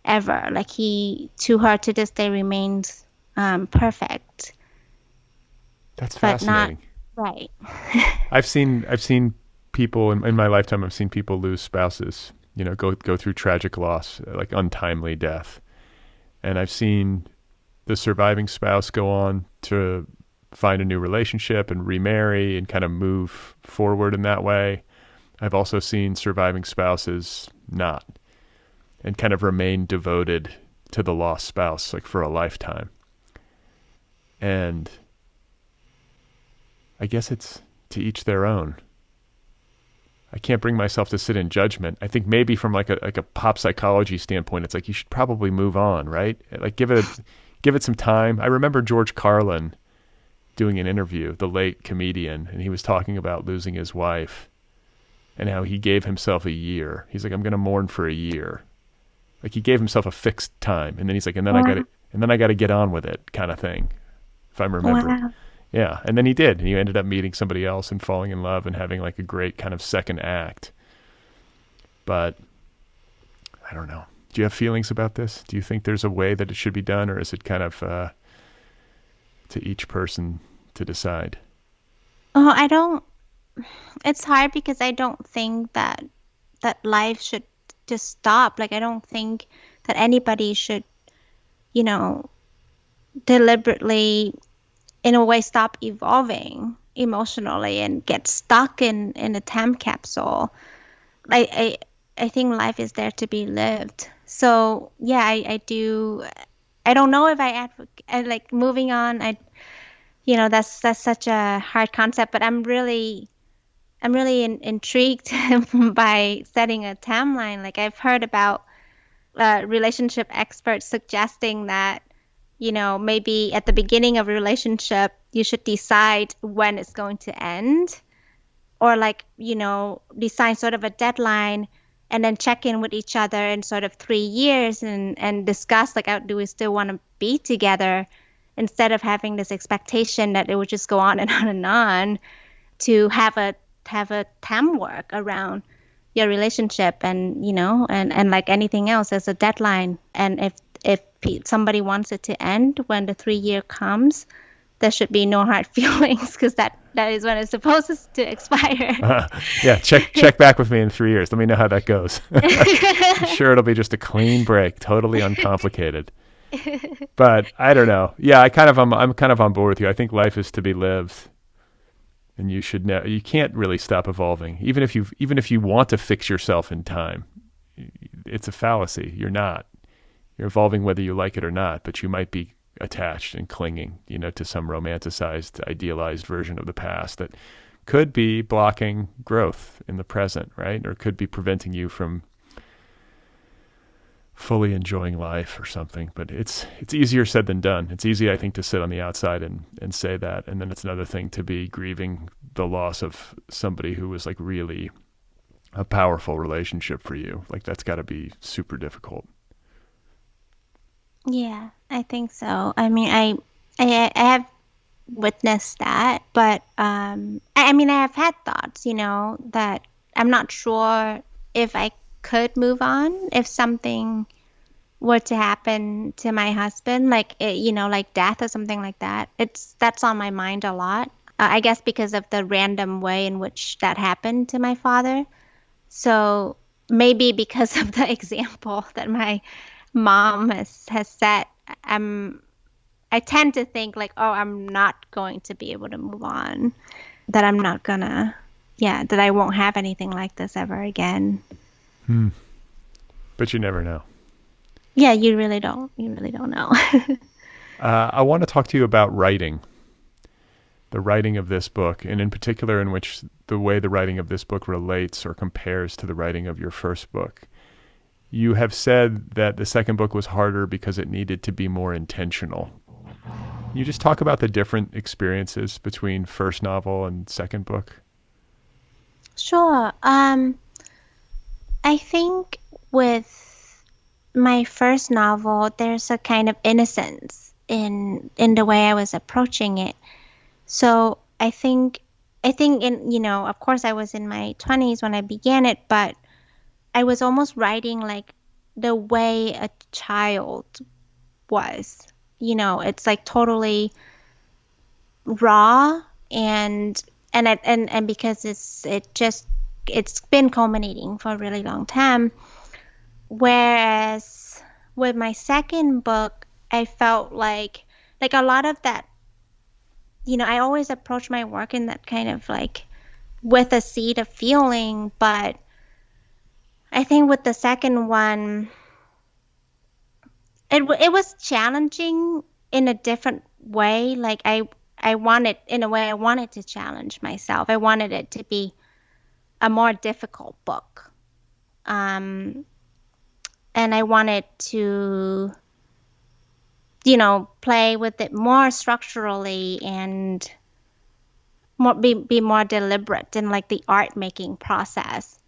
ever. Like he, to her, to this day remains perfect. That's But not fascinating. right. I've seen people in my lifetime. I've seen people lose spouses. Go through tragic loss, like untimely death, and I've seen the surviving spouse go on to find a new relationship and remarry and kind of move forward in that way. I've also seen surviving spouses not, and kind of remain devoted to the lost spouse, like for a lifetime. And I guess it's to each their own. I can't bring myself to sit in judgment. I think maybe from like a pop psychology standpoint, it's like you should probably move on, right? Like give it some time. I remember George Carlin doing an interview, the late comedian, and he was talking about losing his wife and how he gave himself a year. He's like, I'm going to mourn for a year. Like he gave himself a fixed time, and then he's like, and then and then I got to get on with it kind of thing, if I'm remembering. Wow. Yeah, and then he did. He ended up meeting somebody else and falling in love and having like a great kind of second act. But I don't know. Do you have feelings about this? Do you think there's a way that it should be done, or is it kind of to each person to decide? Oh, I don't. It's hard because I don't think that life should just stop. Like, I don't think that anybody should, you know, deliberately, in a way, stop evolving emotionally and get stuck in a time capsule. I think life is there to be lived. So yeah, I do. I don't know if I advocate like moving on. That's such a hard concept, but I'm really intrigued by setting a timeline. Like, I've heard about relationship experts suggesting that, maybe at the beginning of a relationship, you should decide when it's going to end, or like, decide sort of a deadline and then check in with each other in sort of 3 years and discuss like, do we still want to be together, instead of having this expectation that it would just go on and on and on, to have a time work around your relationship, and and like anything else, there's a deadline, and if somebody wants it to end when the 3 year comes, there should be no hard feelings, because that is when it's supposed to expire. Yeah, check back with me in 3 years. Let me know how that goes. I'm sure it'll be just a clean break, totally uncomplicated. But I don't know. Yeah, I'm kind of on board with you. I think life is to be lived. And you should know, you can't really stop evolving. Even if you want to fix yourself in time, it's a fallacy. You're not. You're evolving whether you like it or not, but you might be attached and clinging, to some romanticized, idealized version of the past that could be blocking growth in the present, right? Or could be preventing you from fully enjoying life or something. But it's easier said than done. It's easy, I think, to sit on the outside and say that, and then it's another thing to be grieving the loss of somebody who was like really a powerful relationship for you. Like, that's got to be super difficult. Yeah, I think so. I mean, I have witnessed that, but I mean, I have had thoughts, that I'm not sure if I could move on if something were to happen to my husband, like like death or something like that. That's on my mind a lot. I guess because of the random way in which that happened to my father. So maybe because of the example that my mom has set, I tend to think like, oh, I'm not going to be able to move on, that I'm not gonna, that I won't have anything like this ever again. But you never know. Yeah, you really don't know. I want to talk to you about writing, the writing of this book, and in particular in which the way the writing of this book relates or compares to the writing of your first book. You have said that the second book was harder because it needed to be more intentional. Can you just talk about the different experiences between first novel and second book? Sure. I think with my first novel, there's a kind of innocence in the way I was approaching it. So I think in, of course I was in my 20s when I began it, but I was almost writing like the way a child was. It's like totally raw, and because it's been culminating for a really long time. Whereas with my second book, I felt like a lot of that, I always approach my work in that kind of like with a seed of feeling, but I think with the second one, it was challenging in a different way. Like I wanted to challenge myself. I wanted it to be a more difficult book. And I wanted to, play with it more structurally and be more deliberate in like the art making process.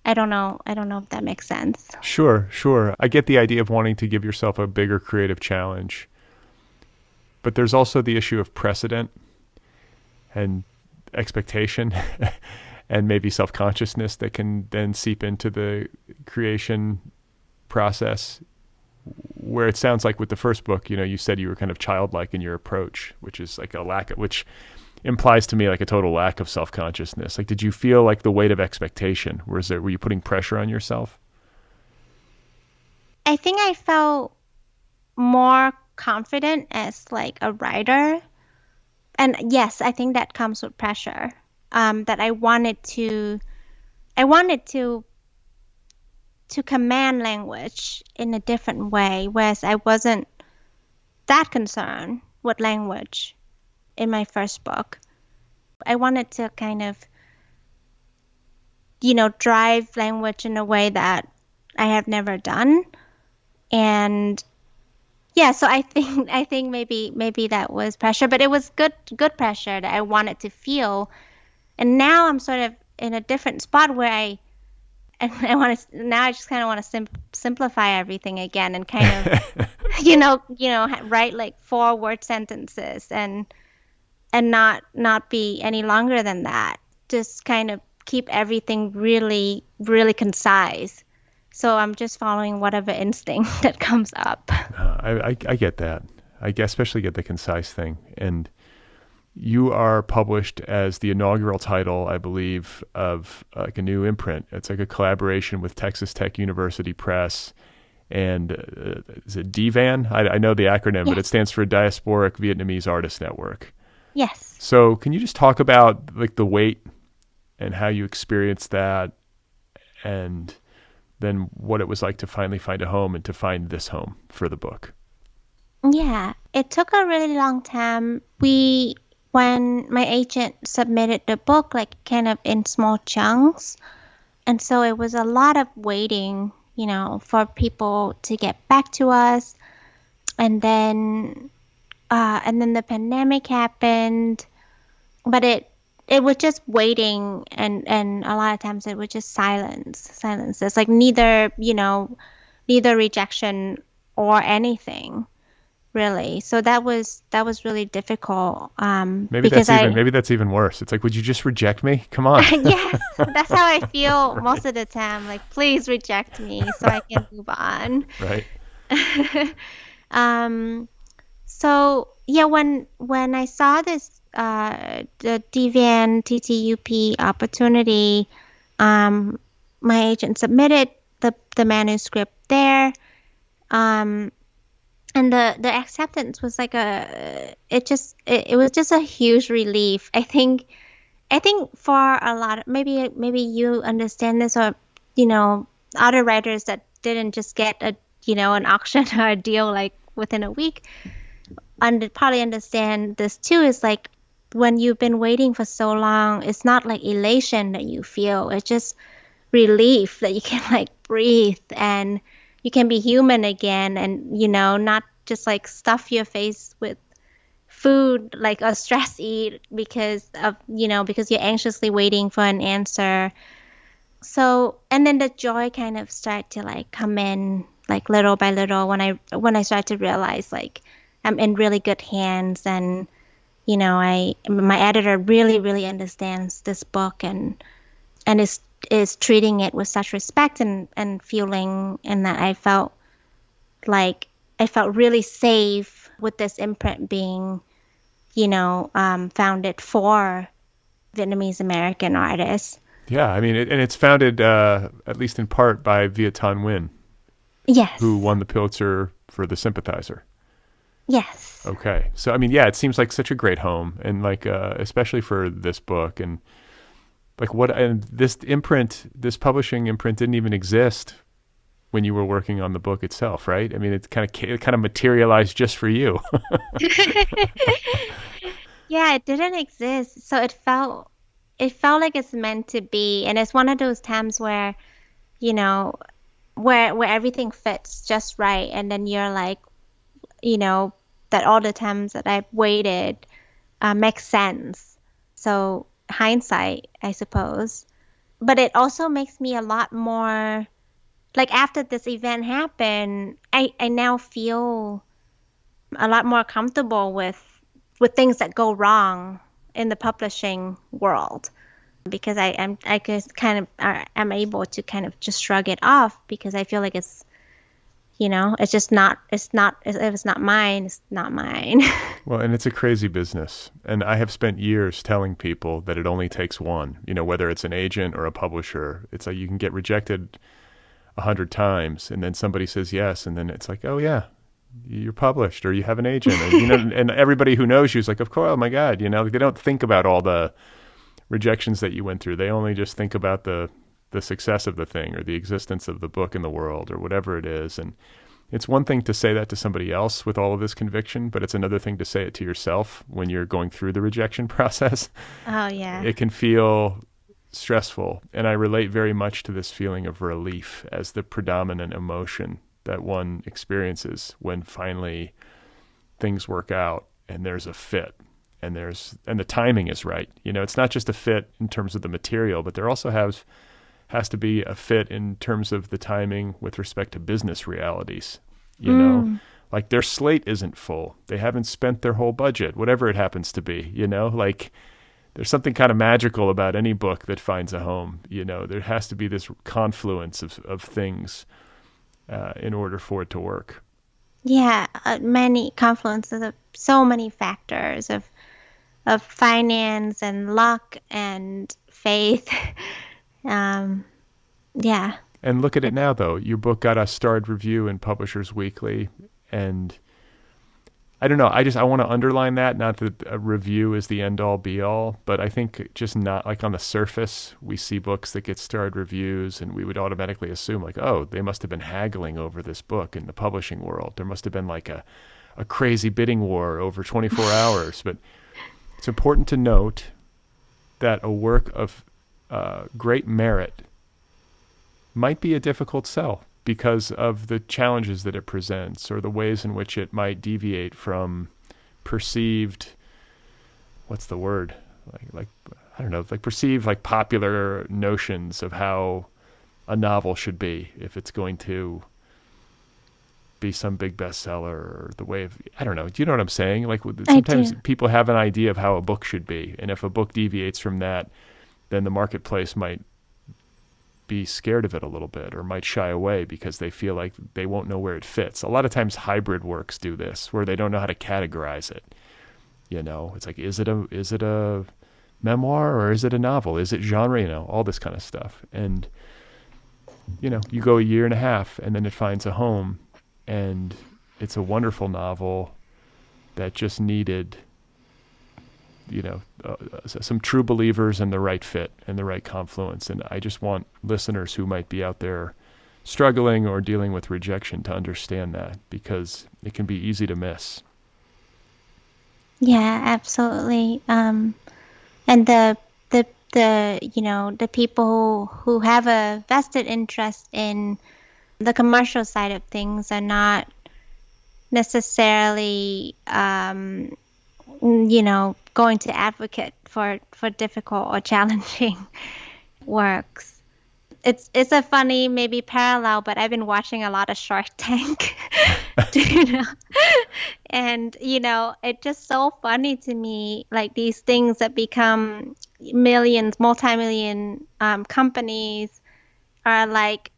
I don't know. I don't know if that makes sense. Sure, sure. I get the idea of wanting to give yourself a bigger creative challenge. But there's also the issue of precedent and expectation and maybe self-consciousness that can then seep into the creation process, where it sounds like with the first book, you said you were kind of childlike in your approach, which is like a lack of, which implies to me like a total lack of self-consciousness. Like, did you feel like the weight of expectation? Were you putting pressure on yourself? I think I felt more confident as like a writer. And yes, I think that comes with pressure. That I wanted to command language in a different way, whereas I wasn't that concerned with language in my first book. I wanted to kind of, drive language in a way that I have never done. And yeah, so I think maybe that was pressure, but it was good pressure that I wanted to feel. And now I'm sort of in a different spot where I just kind of want to simplify everything again and kind of write like 4-word sentences and not be any longer than that. Just kind of keep everything really, really concise. So I'm just following whatever instinct that comes up. I get that. I especially get the concise thing. And you are published as the inaugural title, I believe, of like a new imprint. It's like a collaboration with Texas Tech University Press. And is it DVAN? I know the acronym, but it stands for Diasporic Vietnamese Artist Network. Yes. So can you just talk about like the weight and how you experienced that, and then what it was like to finally find a home and to find this home for the book? Yeah, it took a really long time. When my agent submitted the book, like kind of in small chunks, and so it was a lot of waiting, for people to get back to us, and then the pandemic happened, but it was just waiting, and a lot of times it was just silence. It's like neither rejection or anything, really. So that was really difficult. Maybe that's even worse. It's like, would you just reject me? Come on. Yes, that's how I feel most of the time. Like, please reject me so I can move on. Right. So yeah, when I saw this the DVAN TTUP opportunity, my agent submitted the manuscript there, and the acceptance was like it was just a huge relief. I think for a lot of, maybe you understand this, or other writers that didn't just get an auction or a deal like within a week, probably understand this too. Is like when you've been waiting for so long, it's not like elation that you feel. It's just relief that you can like breathe and you can be human again, and not just like stuff your face with food like a stress eat because you're anxiously waiting for an answer. So, and then the joy kind of started to like come in like little by little when I started to realize like I'm in really good hands, and my editor really, really understands this book and is treating it with such respect and feeling, and that I felt really safe with this imprint being, founded for Vietnamese American artists. Yeah, I mean, and it's founded at least in part by Viet Thanh Nguyen. Yes. Who won the Pulitzer for The Sympathizer. Yes. Okay. So, I mean, yeah, it seems like such a great home, and like, especially for this book, and like and this publishing imprint didn't even exist when you were working on the book itself, right? I mean, it kind of materialized just for you. Yeah, it didn't exist. So it felt like it's meant to be. And it's one of those times where, where everything fits just right. And then you're like, that all the times that I've waited makes sense. So hindsight, I suppose. but it also makes me a lot more, like, after this event happened, I now feel a lot more comfortable with things that go wrong in the publishing world, because I just kind of am able to kind of just shrug it off, because I feel like it's, it's just not, if it's not mine, it's not mine. Well, and it's a crazy business. And I have spent years telling people that it only takes one, whether it's an agent or a publisher. It's like you can get rejected 100 times and then somebody says yes. And then it's like, oh yeah, you're published or you have an agent. And, and everybody who knows you is like, of course, oh my God, they don't think about all the rejections that you went through. They only just think about the success of the thing or the existence of the book in the world or whatever it is. And it's one thing to say that to somebody else with all of this conviction, but it's another thing to say it to yourself when you're going through the rejection process. Oh, yeah. It can feel stressful. And I relate very much to this feeling of relief as the predominant emotion that one experiences when finally things work out and there's a fit and the timing is right. It's not just a fit in terms of the material, but there also has to be a fit in terms of the timing with respect to business realities. Like their slate isn't full. They haven't spent their whole budget, whatever it happens to be, like there's something kind of magical about any book that finds a home. There has to be this confluence of things in order for it to work. Yeah, many confluences of so many factors of finance and luck and faith. Yeah. And look at it now, though. Your book got a starred review in Publishers Weekly, and I don't know. I want to underline that. Not that a review is the end all be all, but I think just not like on the surface, we see books that get starred reviews, and we would automatically assume like, oh, they must have been haggling over this book in the publishing world. There must have been like a crazy bidding war over 24 hours. But it's important to note that a work of great merit might be a difficult sell because of the challenges that it presents or the ways in which it might deviate from perceived, what's the word? Like I don't know, like perceived like popular notions of how a novel should be if it's going to be some big bestseller or the way of, I don't know. Do you know what I'm saying? Like sometimes people have an idea of how a book should be. And if a book deviates from that, then the marketplace might be scared of it a little bit or might shy away because they feel like they won't know where it fits. A lot of times hybrid works do this where they don't know how to categorize it. It's like, is it a memoir or is it a novel? Is it genre? All this kind of stuff. And, you go a year and a half and then it finds a home and it's a wonderful novel that just needed some true believers and the right fit and the right confluence. And I just want listeners who might be out there struggling or dealing with rejection to understand that because it can be easy to miss. Yeah, absolutely. And the people who have a vested interest in the commercial side of things are not necessarily going to advocate for difficult or challenging works. It's a funny maybe parallel, but I've been watching a lot of Shark Tank, and it's just so funny to me, like these things that become multi-million companies are like,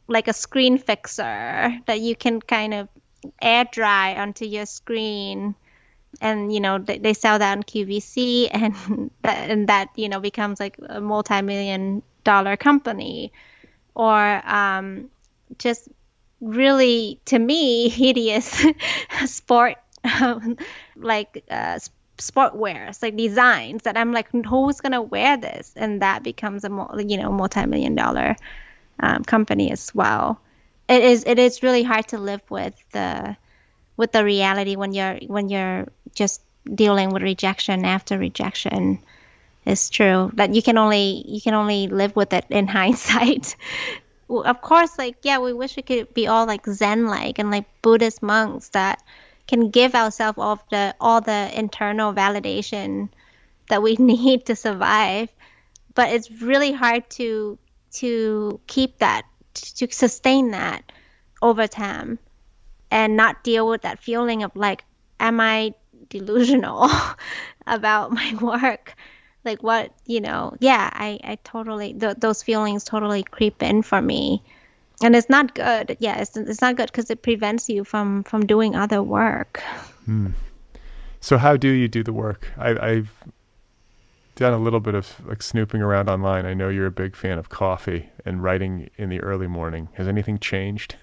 like a screen fixer that you can kind of air dry onto your screen. And, they sell that on QVC and that becomes like a multi-million-dollar company, or just really, to me, hideous sport, like sportwear, like designs that I'm like, who's going to wear this? And that becomes a multi-million-dollar company as well. It is really hard to live with the reality when you're just dealing with rejection after rejection. Is true that you can only live with it in hindsight. Of course, like, yeah, we wish we could be all like Zen-like and like Buddhist monks that can give ourselves all the internal validation that we need to survive. but it's really hard to keep that, to sustain that over time and not deal with that feeling of like, am I delusional about my work? Like what, yeah, I totally, those feelings totally creep in for me. And it's not good. Yeah, it's not good because it prevents you from doing other work. So how do you do the work? I've done a little bit of like snooping around online. I know you're a big fan of coffee and writing in the early morning. Has anything changed?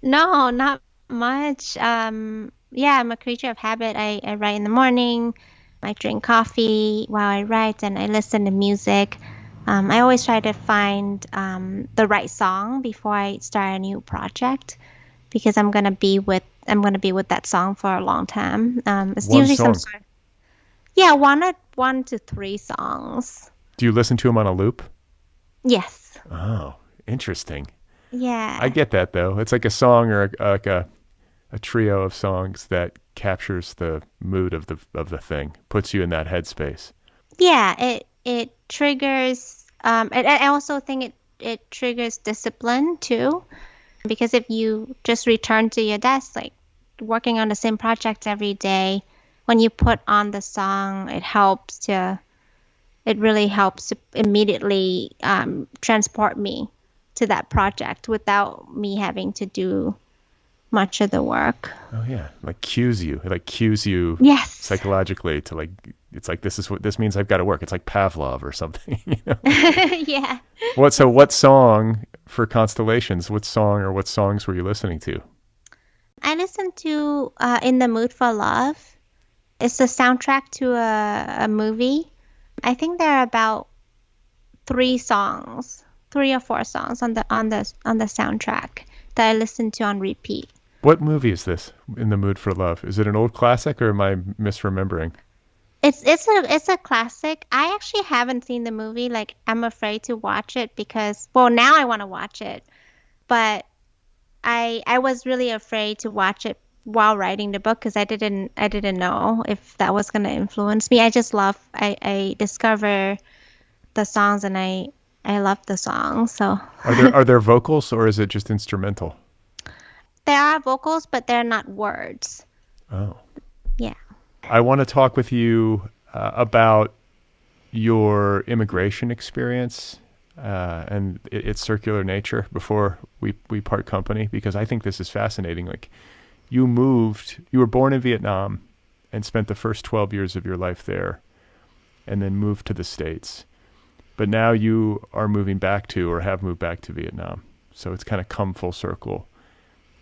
No, not much. Yeah, I'm a creature of habit. I write in the morning. I drink coffee while I write, and I listen to music. I always try to find the right song before I start a new project because I'm gonna be with that song for a long time. It's One usually some song. sort of, yeah, one to three songs. Do you listen to them on a loop? Yes. Oh, interesting. I Yeah. get that though. It's like a song or like a trio of songs that captures the mood of the thing, puts you in that headspace. Yeah, it triggers I also think it triggers discipline too, because if you just return to your desk like working on the same project every day, when you put on the song, it really helps to immediately transport me to that project without me having to do much of the work. Oh yeah, like cues you. It like cues you Yes. psychologically to like. It's like this means I've got to work. It's like Pavlov or something. Yeah. What song for Constellations? What song or what songs were you listening to? I listened to In the Mood for Love. It's the soundtrack to a movie. I think there are about three or four songs on the soundtrack that I listen to on repeat. What movie is this? In the Mood for Love? Is it an old classic or am I misremembering? It's a classic. I actually haven't seen the movie. Like I'm afraid to watch it because well now I want to watch it, but I was really afraid to watch it while writing the book because I didn't know if that was going to influence me. I discover the songs and I love the songs. So Are there vocals or is it just instrumental? there are vocals, but they're not words. Oh. Yeah. I want to talk with you about your immigration experience and its circular nature before we part company, because I think this is fascinating. Like you were born in Vietnam and spent the first 12 years of your life there and then moved to the States. But now you are moving back to or have moved back to Vietnam. So it's kind of come full circle.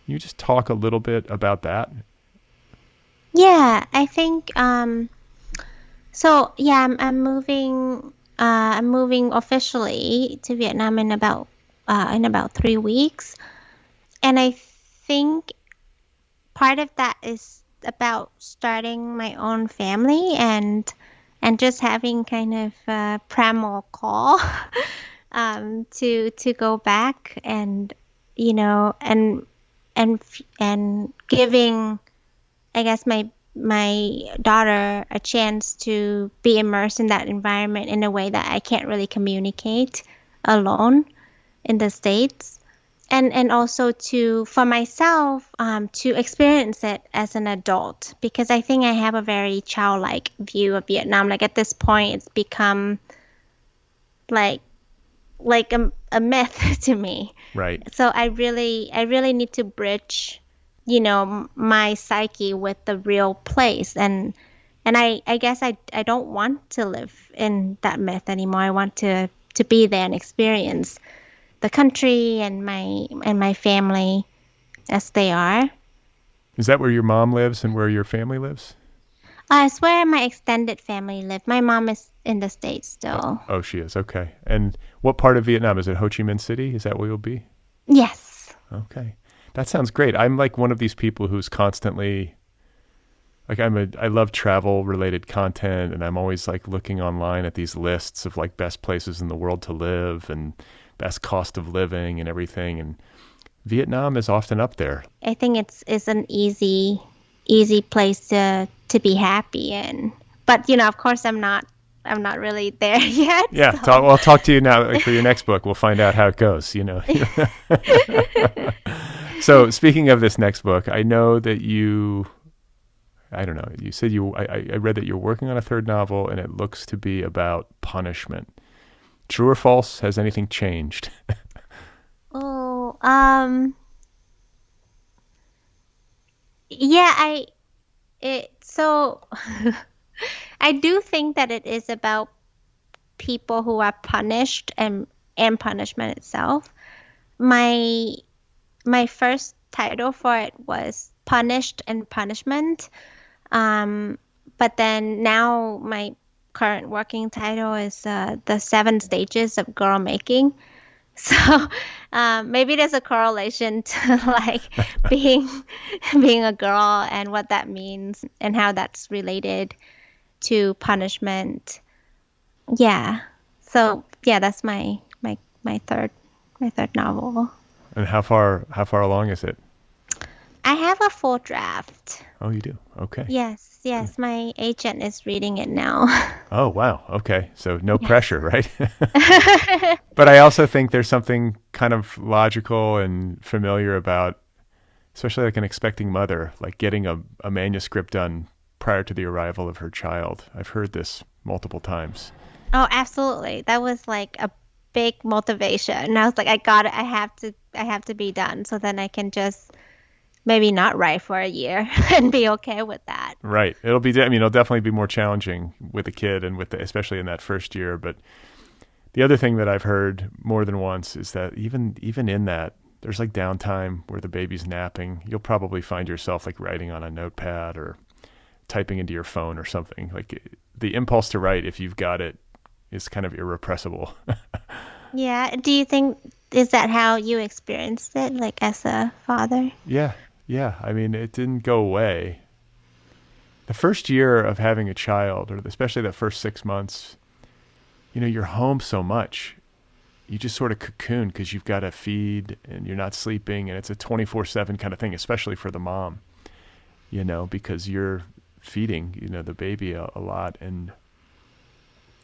Can you just talk a little bit about that? Yeah, I think so yeah, I'm moving officially to Vietnam in about 3 weeks. And I think part of that is about starting my own family and just having kind of a primal call to go back and and giving, I guess, my daughter a chance to be immersed in that environment in a way that I can't really communicate alone in the States. And also to for myself to experience it as an adult, because I think I have a very childlike view of Vietnam. Like at this point, it's become like a myth to me. Right. So I really need to bridge, my psyche with the real place. And I guess I don't want to live in that myth anymore. I want to be there and experience the country and my family as they are. Is that where your mom lives and where your family lives? It's where my extended family live. My mom is in the States still. Oh, she is. Okay. And what part of Vietnam? Is it Ho Chi Minh City? Is that where you'll be? Yes. Okay. That sounds great. I'm like one of these people who's constantly like I love travel related content, and I'm always like looking online at these lists of like best places in the world to live and best cost of living and everything, and Vietnam is often up there. I think it's an easy place to be happy in. But of course I'm not I'm not really there yet. Yeah, so. I'll talk to you now for your next book. We'll find out how it goes, you know. So speaking of this next book, I know that I don't know, you said I read that you're working on a third novel and it looks to be about punishment. True or false? Has anything changed? Yeah, so I do think that it is about people who are punished and punishment itself. My first title for it was Punished and Punishment. But then now my current working title is The 7 Stages of Girl Making. So maybe there's a correlation to like being a girl and what that means and how that's related to punishment. Yeah. So yeah, that's my third novel. And how far along is it? I have a full draft. Oh, you do? Okay. Yes. My agent is reading it now. Oh, wow. Okay. So no pressure, right? But I also think there's something kind of logical and familiar about, especially like an expecting mother, like getting a manuscript done prior to the arrival of her child. I've heard this multiple times. Oh, absolutely. That was like a big motivation. And I was like, I got it. I have to be done. So then I can just maybe not write for a year and be okay with that. Right. It'll definitely be more challenging with a kid and especially in that first year. But the other thing that I've heard more than once is that even in that, there's like downtime where the baby's napping. You'll probably find yourself like writing on a notepad or typing into your phone or something. Like the impulse to write, if you've got it, is kind of irrepressible. Yeah. Do you think, is that how you experienced it, like as a father? Yeah. I mean, it didn't go away. The first year of having a child, or especially the first 6 months, you're home so much. You just sort of cocoon because you've got to feed and you're not sleeping, and it's a 24/7 kind of thing, especially for the mom, because you're feeding, the baby a lot. And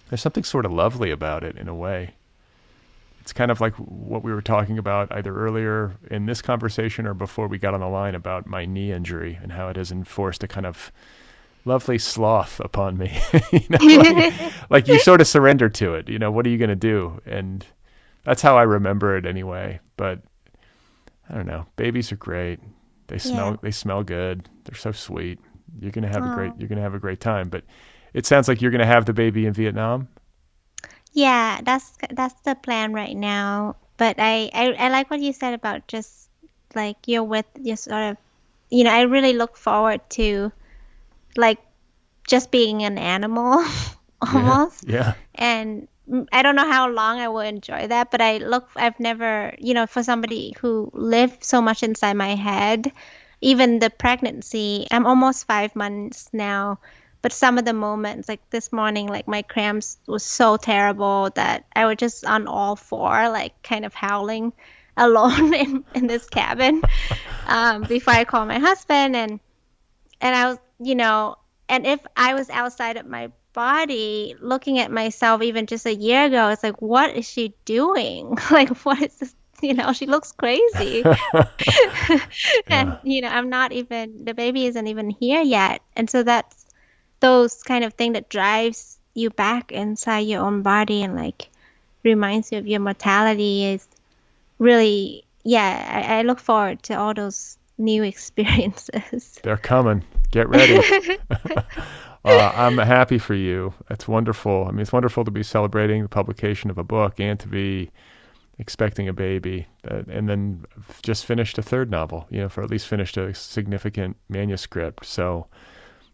there's something sort of lovely about it in a way. It's kind of like what we were talking about either earlier in this conversation or before we got on the line about my knee injury and how it has enforced a kind of lovely sloth upon me. like you sort of surrender to it. What are you going to do? And that's how I remember it anyway. But I don't know. Babies are great. They smell good. They're so sweet. You're going to have a great time. But it sounds like you're going to have the baby in Vietnam. Yeah, that's the plan right now. But I like what you said about just like you're sort of, I really look forward to like just being an animal almost. Yeah. And I don't know how long I will enjoy that, but I've never, for somebody who lived so much inside my head, even the pregnancy, I'm almost 5 months now. But some of the moments, like this morning, like my cramps was so terrible that I was just on all four, like kind of howling alone in this cabin before I called my husband. And I was, and if I was outside of my body looking at myself even just a year ago, it's like, what is she doing? Like, what is this? She looks crazy. And, I'm not even, the baby isn't even here yet. And so that's those kind of thing that drives you back inside your own body and like reminds you of your mortality is really, I look forward to all those new experiences. They're coming. Get ready. I'm happy for you. It's wonderful. I mean, it's wonderful to be celebrating the publication of a book and to be expecting a baby and then just finished a third novel, for at least finished a significant manuscript. So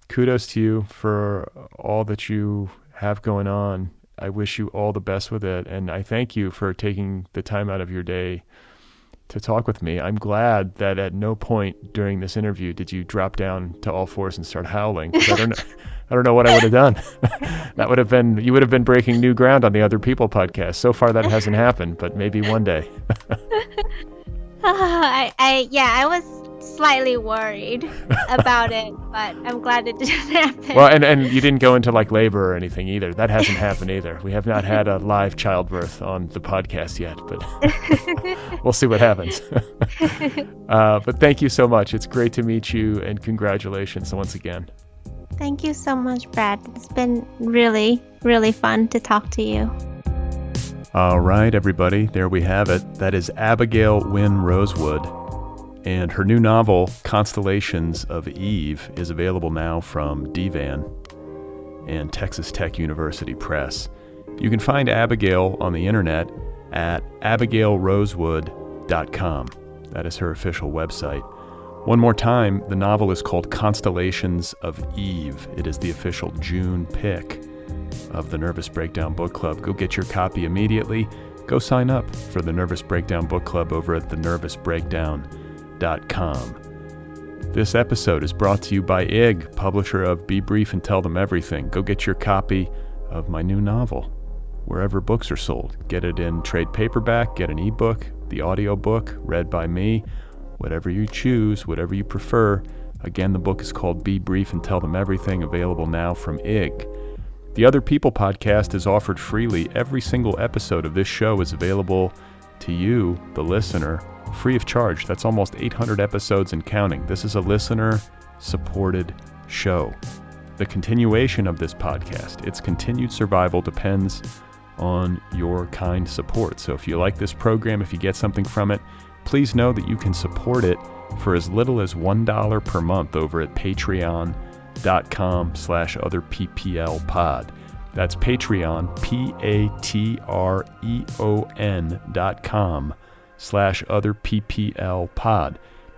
kudos to you for all that you have going on. I wish you all the best with it. And I thank you for taking the time out of your day to talk with me. I'm glad that at no point during this interview did you drop down to all fours and start howling. I don't know what I would have done. You would have been breaking new ground on the Otherppl podcast. So far that hasn't happened, but maybe one day. I was slightly worried about it, but I'm glad it didn't happen. Well, and you didn't go into like labor or anything either. That hasn't happened either. We have not had a live childbirth on the podcast yet, but we'll see what happens. But thank you so much. It's great to meet you, and congratulations once again. Thank you so much, Brad. It's been really, really fun to talk to you. All right, everybody, there we have it. That is Abbigail Nguyen Rosewood, and her new novel, Constellations of Eve, is available now from DVAN and Texas Tech University Press. You can find Abbigail on the internet at abbigailrosewood.com. That is her official website. One more time, the novel is called Constellations of Eve. It is the official June pick of the Nervous Breakdown Book Club. Go get your copy immediately. Go sign up for the Nervous Breakdown Book Club over at thenervousbreakdown.com. This episode is brought to you by IG, publisher of Be Brief and Tell Them Everything. Go get your copy of my new novel wherever books are sold. Get it in trade paperback, get an ebook, the audiobook, read by me, whatever you choose, whatever you prefer. Again, the book is called Be Brief and Tell Them Everything, available now from IG. The Otherppl podcast is offered freely. Every single episode of this show is available to you, the listener, free of charge. That's almost 800 episodes and counting. This is a listener-supported show. The continuation of this podcast, its continued survival, depends on your kind support. So if you like this program, if you get something from it, please know that you can support it for as little as $1 per month over at patreon.com/otherpplpod. That's Patreon, patreon.com/otherpplpod.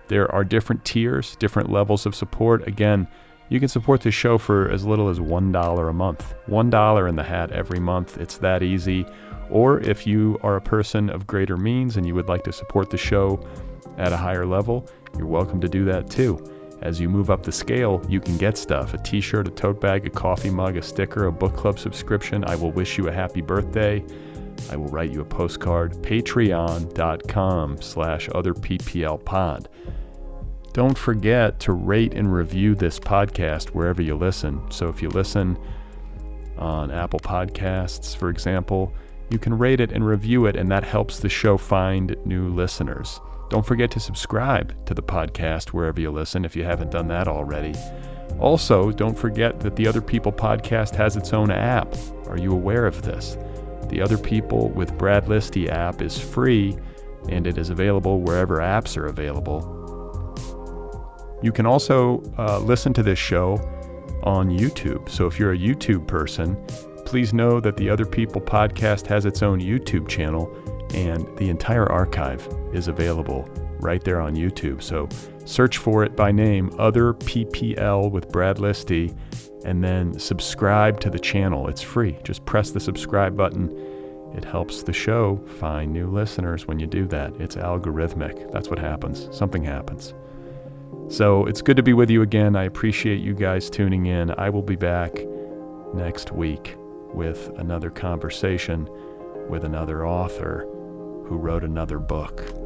There are different tiers, different levels of support. Again, you can support the show for as little as $1 a month. $1 in the hat every month. It's that easy. Or if you are a person of greater means and you would like to support the show at a higher level, you're welcome to do that too. As you move up the scale, you can get stuff: a t-shirt, a tote bag, a coffee mug, a sticker, a book club subscription. I will wish you a happy birthday. I will write you a postcard. Patreon.com/otherpplpod. Don't forget to rate and review this podcast wherever you listen. So if you listen on Apple Podcasts, for example, you can rate it and review it, and that helps the show find new listeners. Don't forget to subscribe to the podcast wherever you listen if you haven't done that already. Also, don't forget that the Otherppl podcast has its own app. Are you aware of this? The Otherppl with Brad Listi app is free, and it is available wherever apps are available. You can also listen to this show on YouTube. So if you're a YouTube person, please know that the Otherppl podcast has its own YouTube channel, and the entire archive is available right there on YouTube. So search for it by name, Otherppl with Brad Listi, and then subscribe to the channel. It's free. Just press the subscribe button. It helps the show find new listeners when you do that. It's algorithmic. That's what happens. Something happens. So it's good to be with you again. I appreciate you guys tuning in. I will be back next week with another conversation with another author who wrote another book.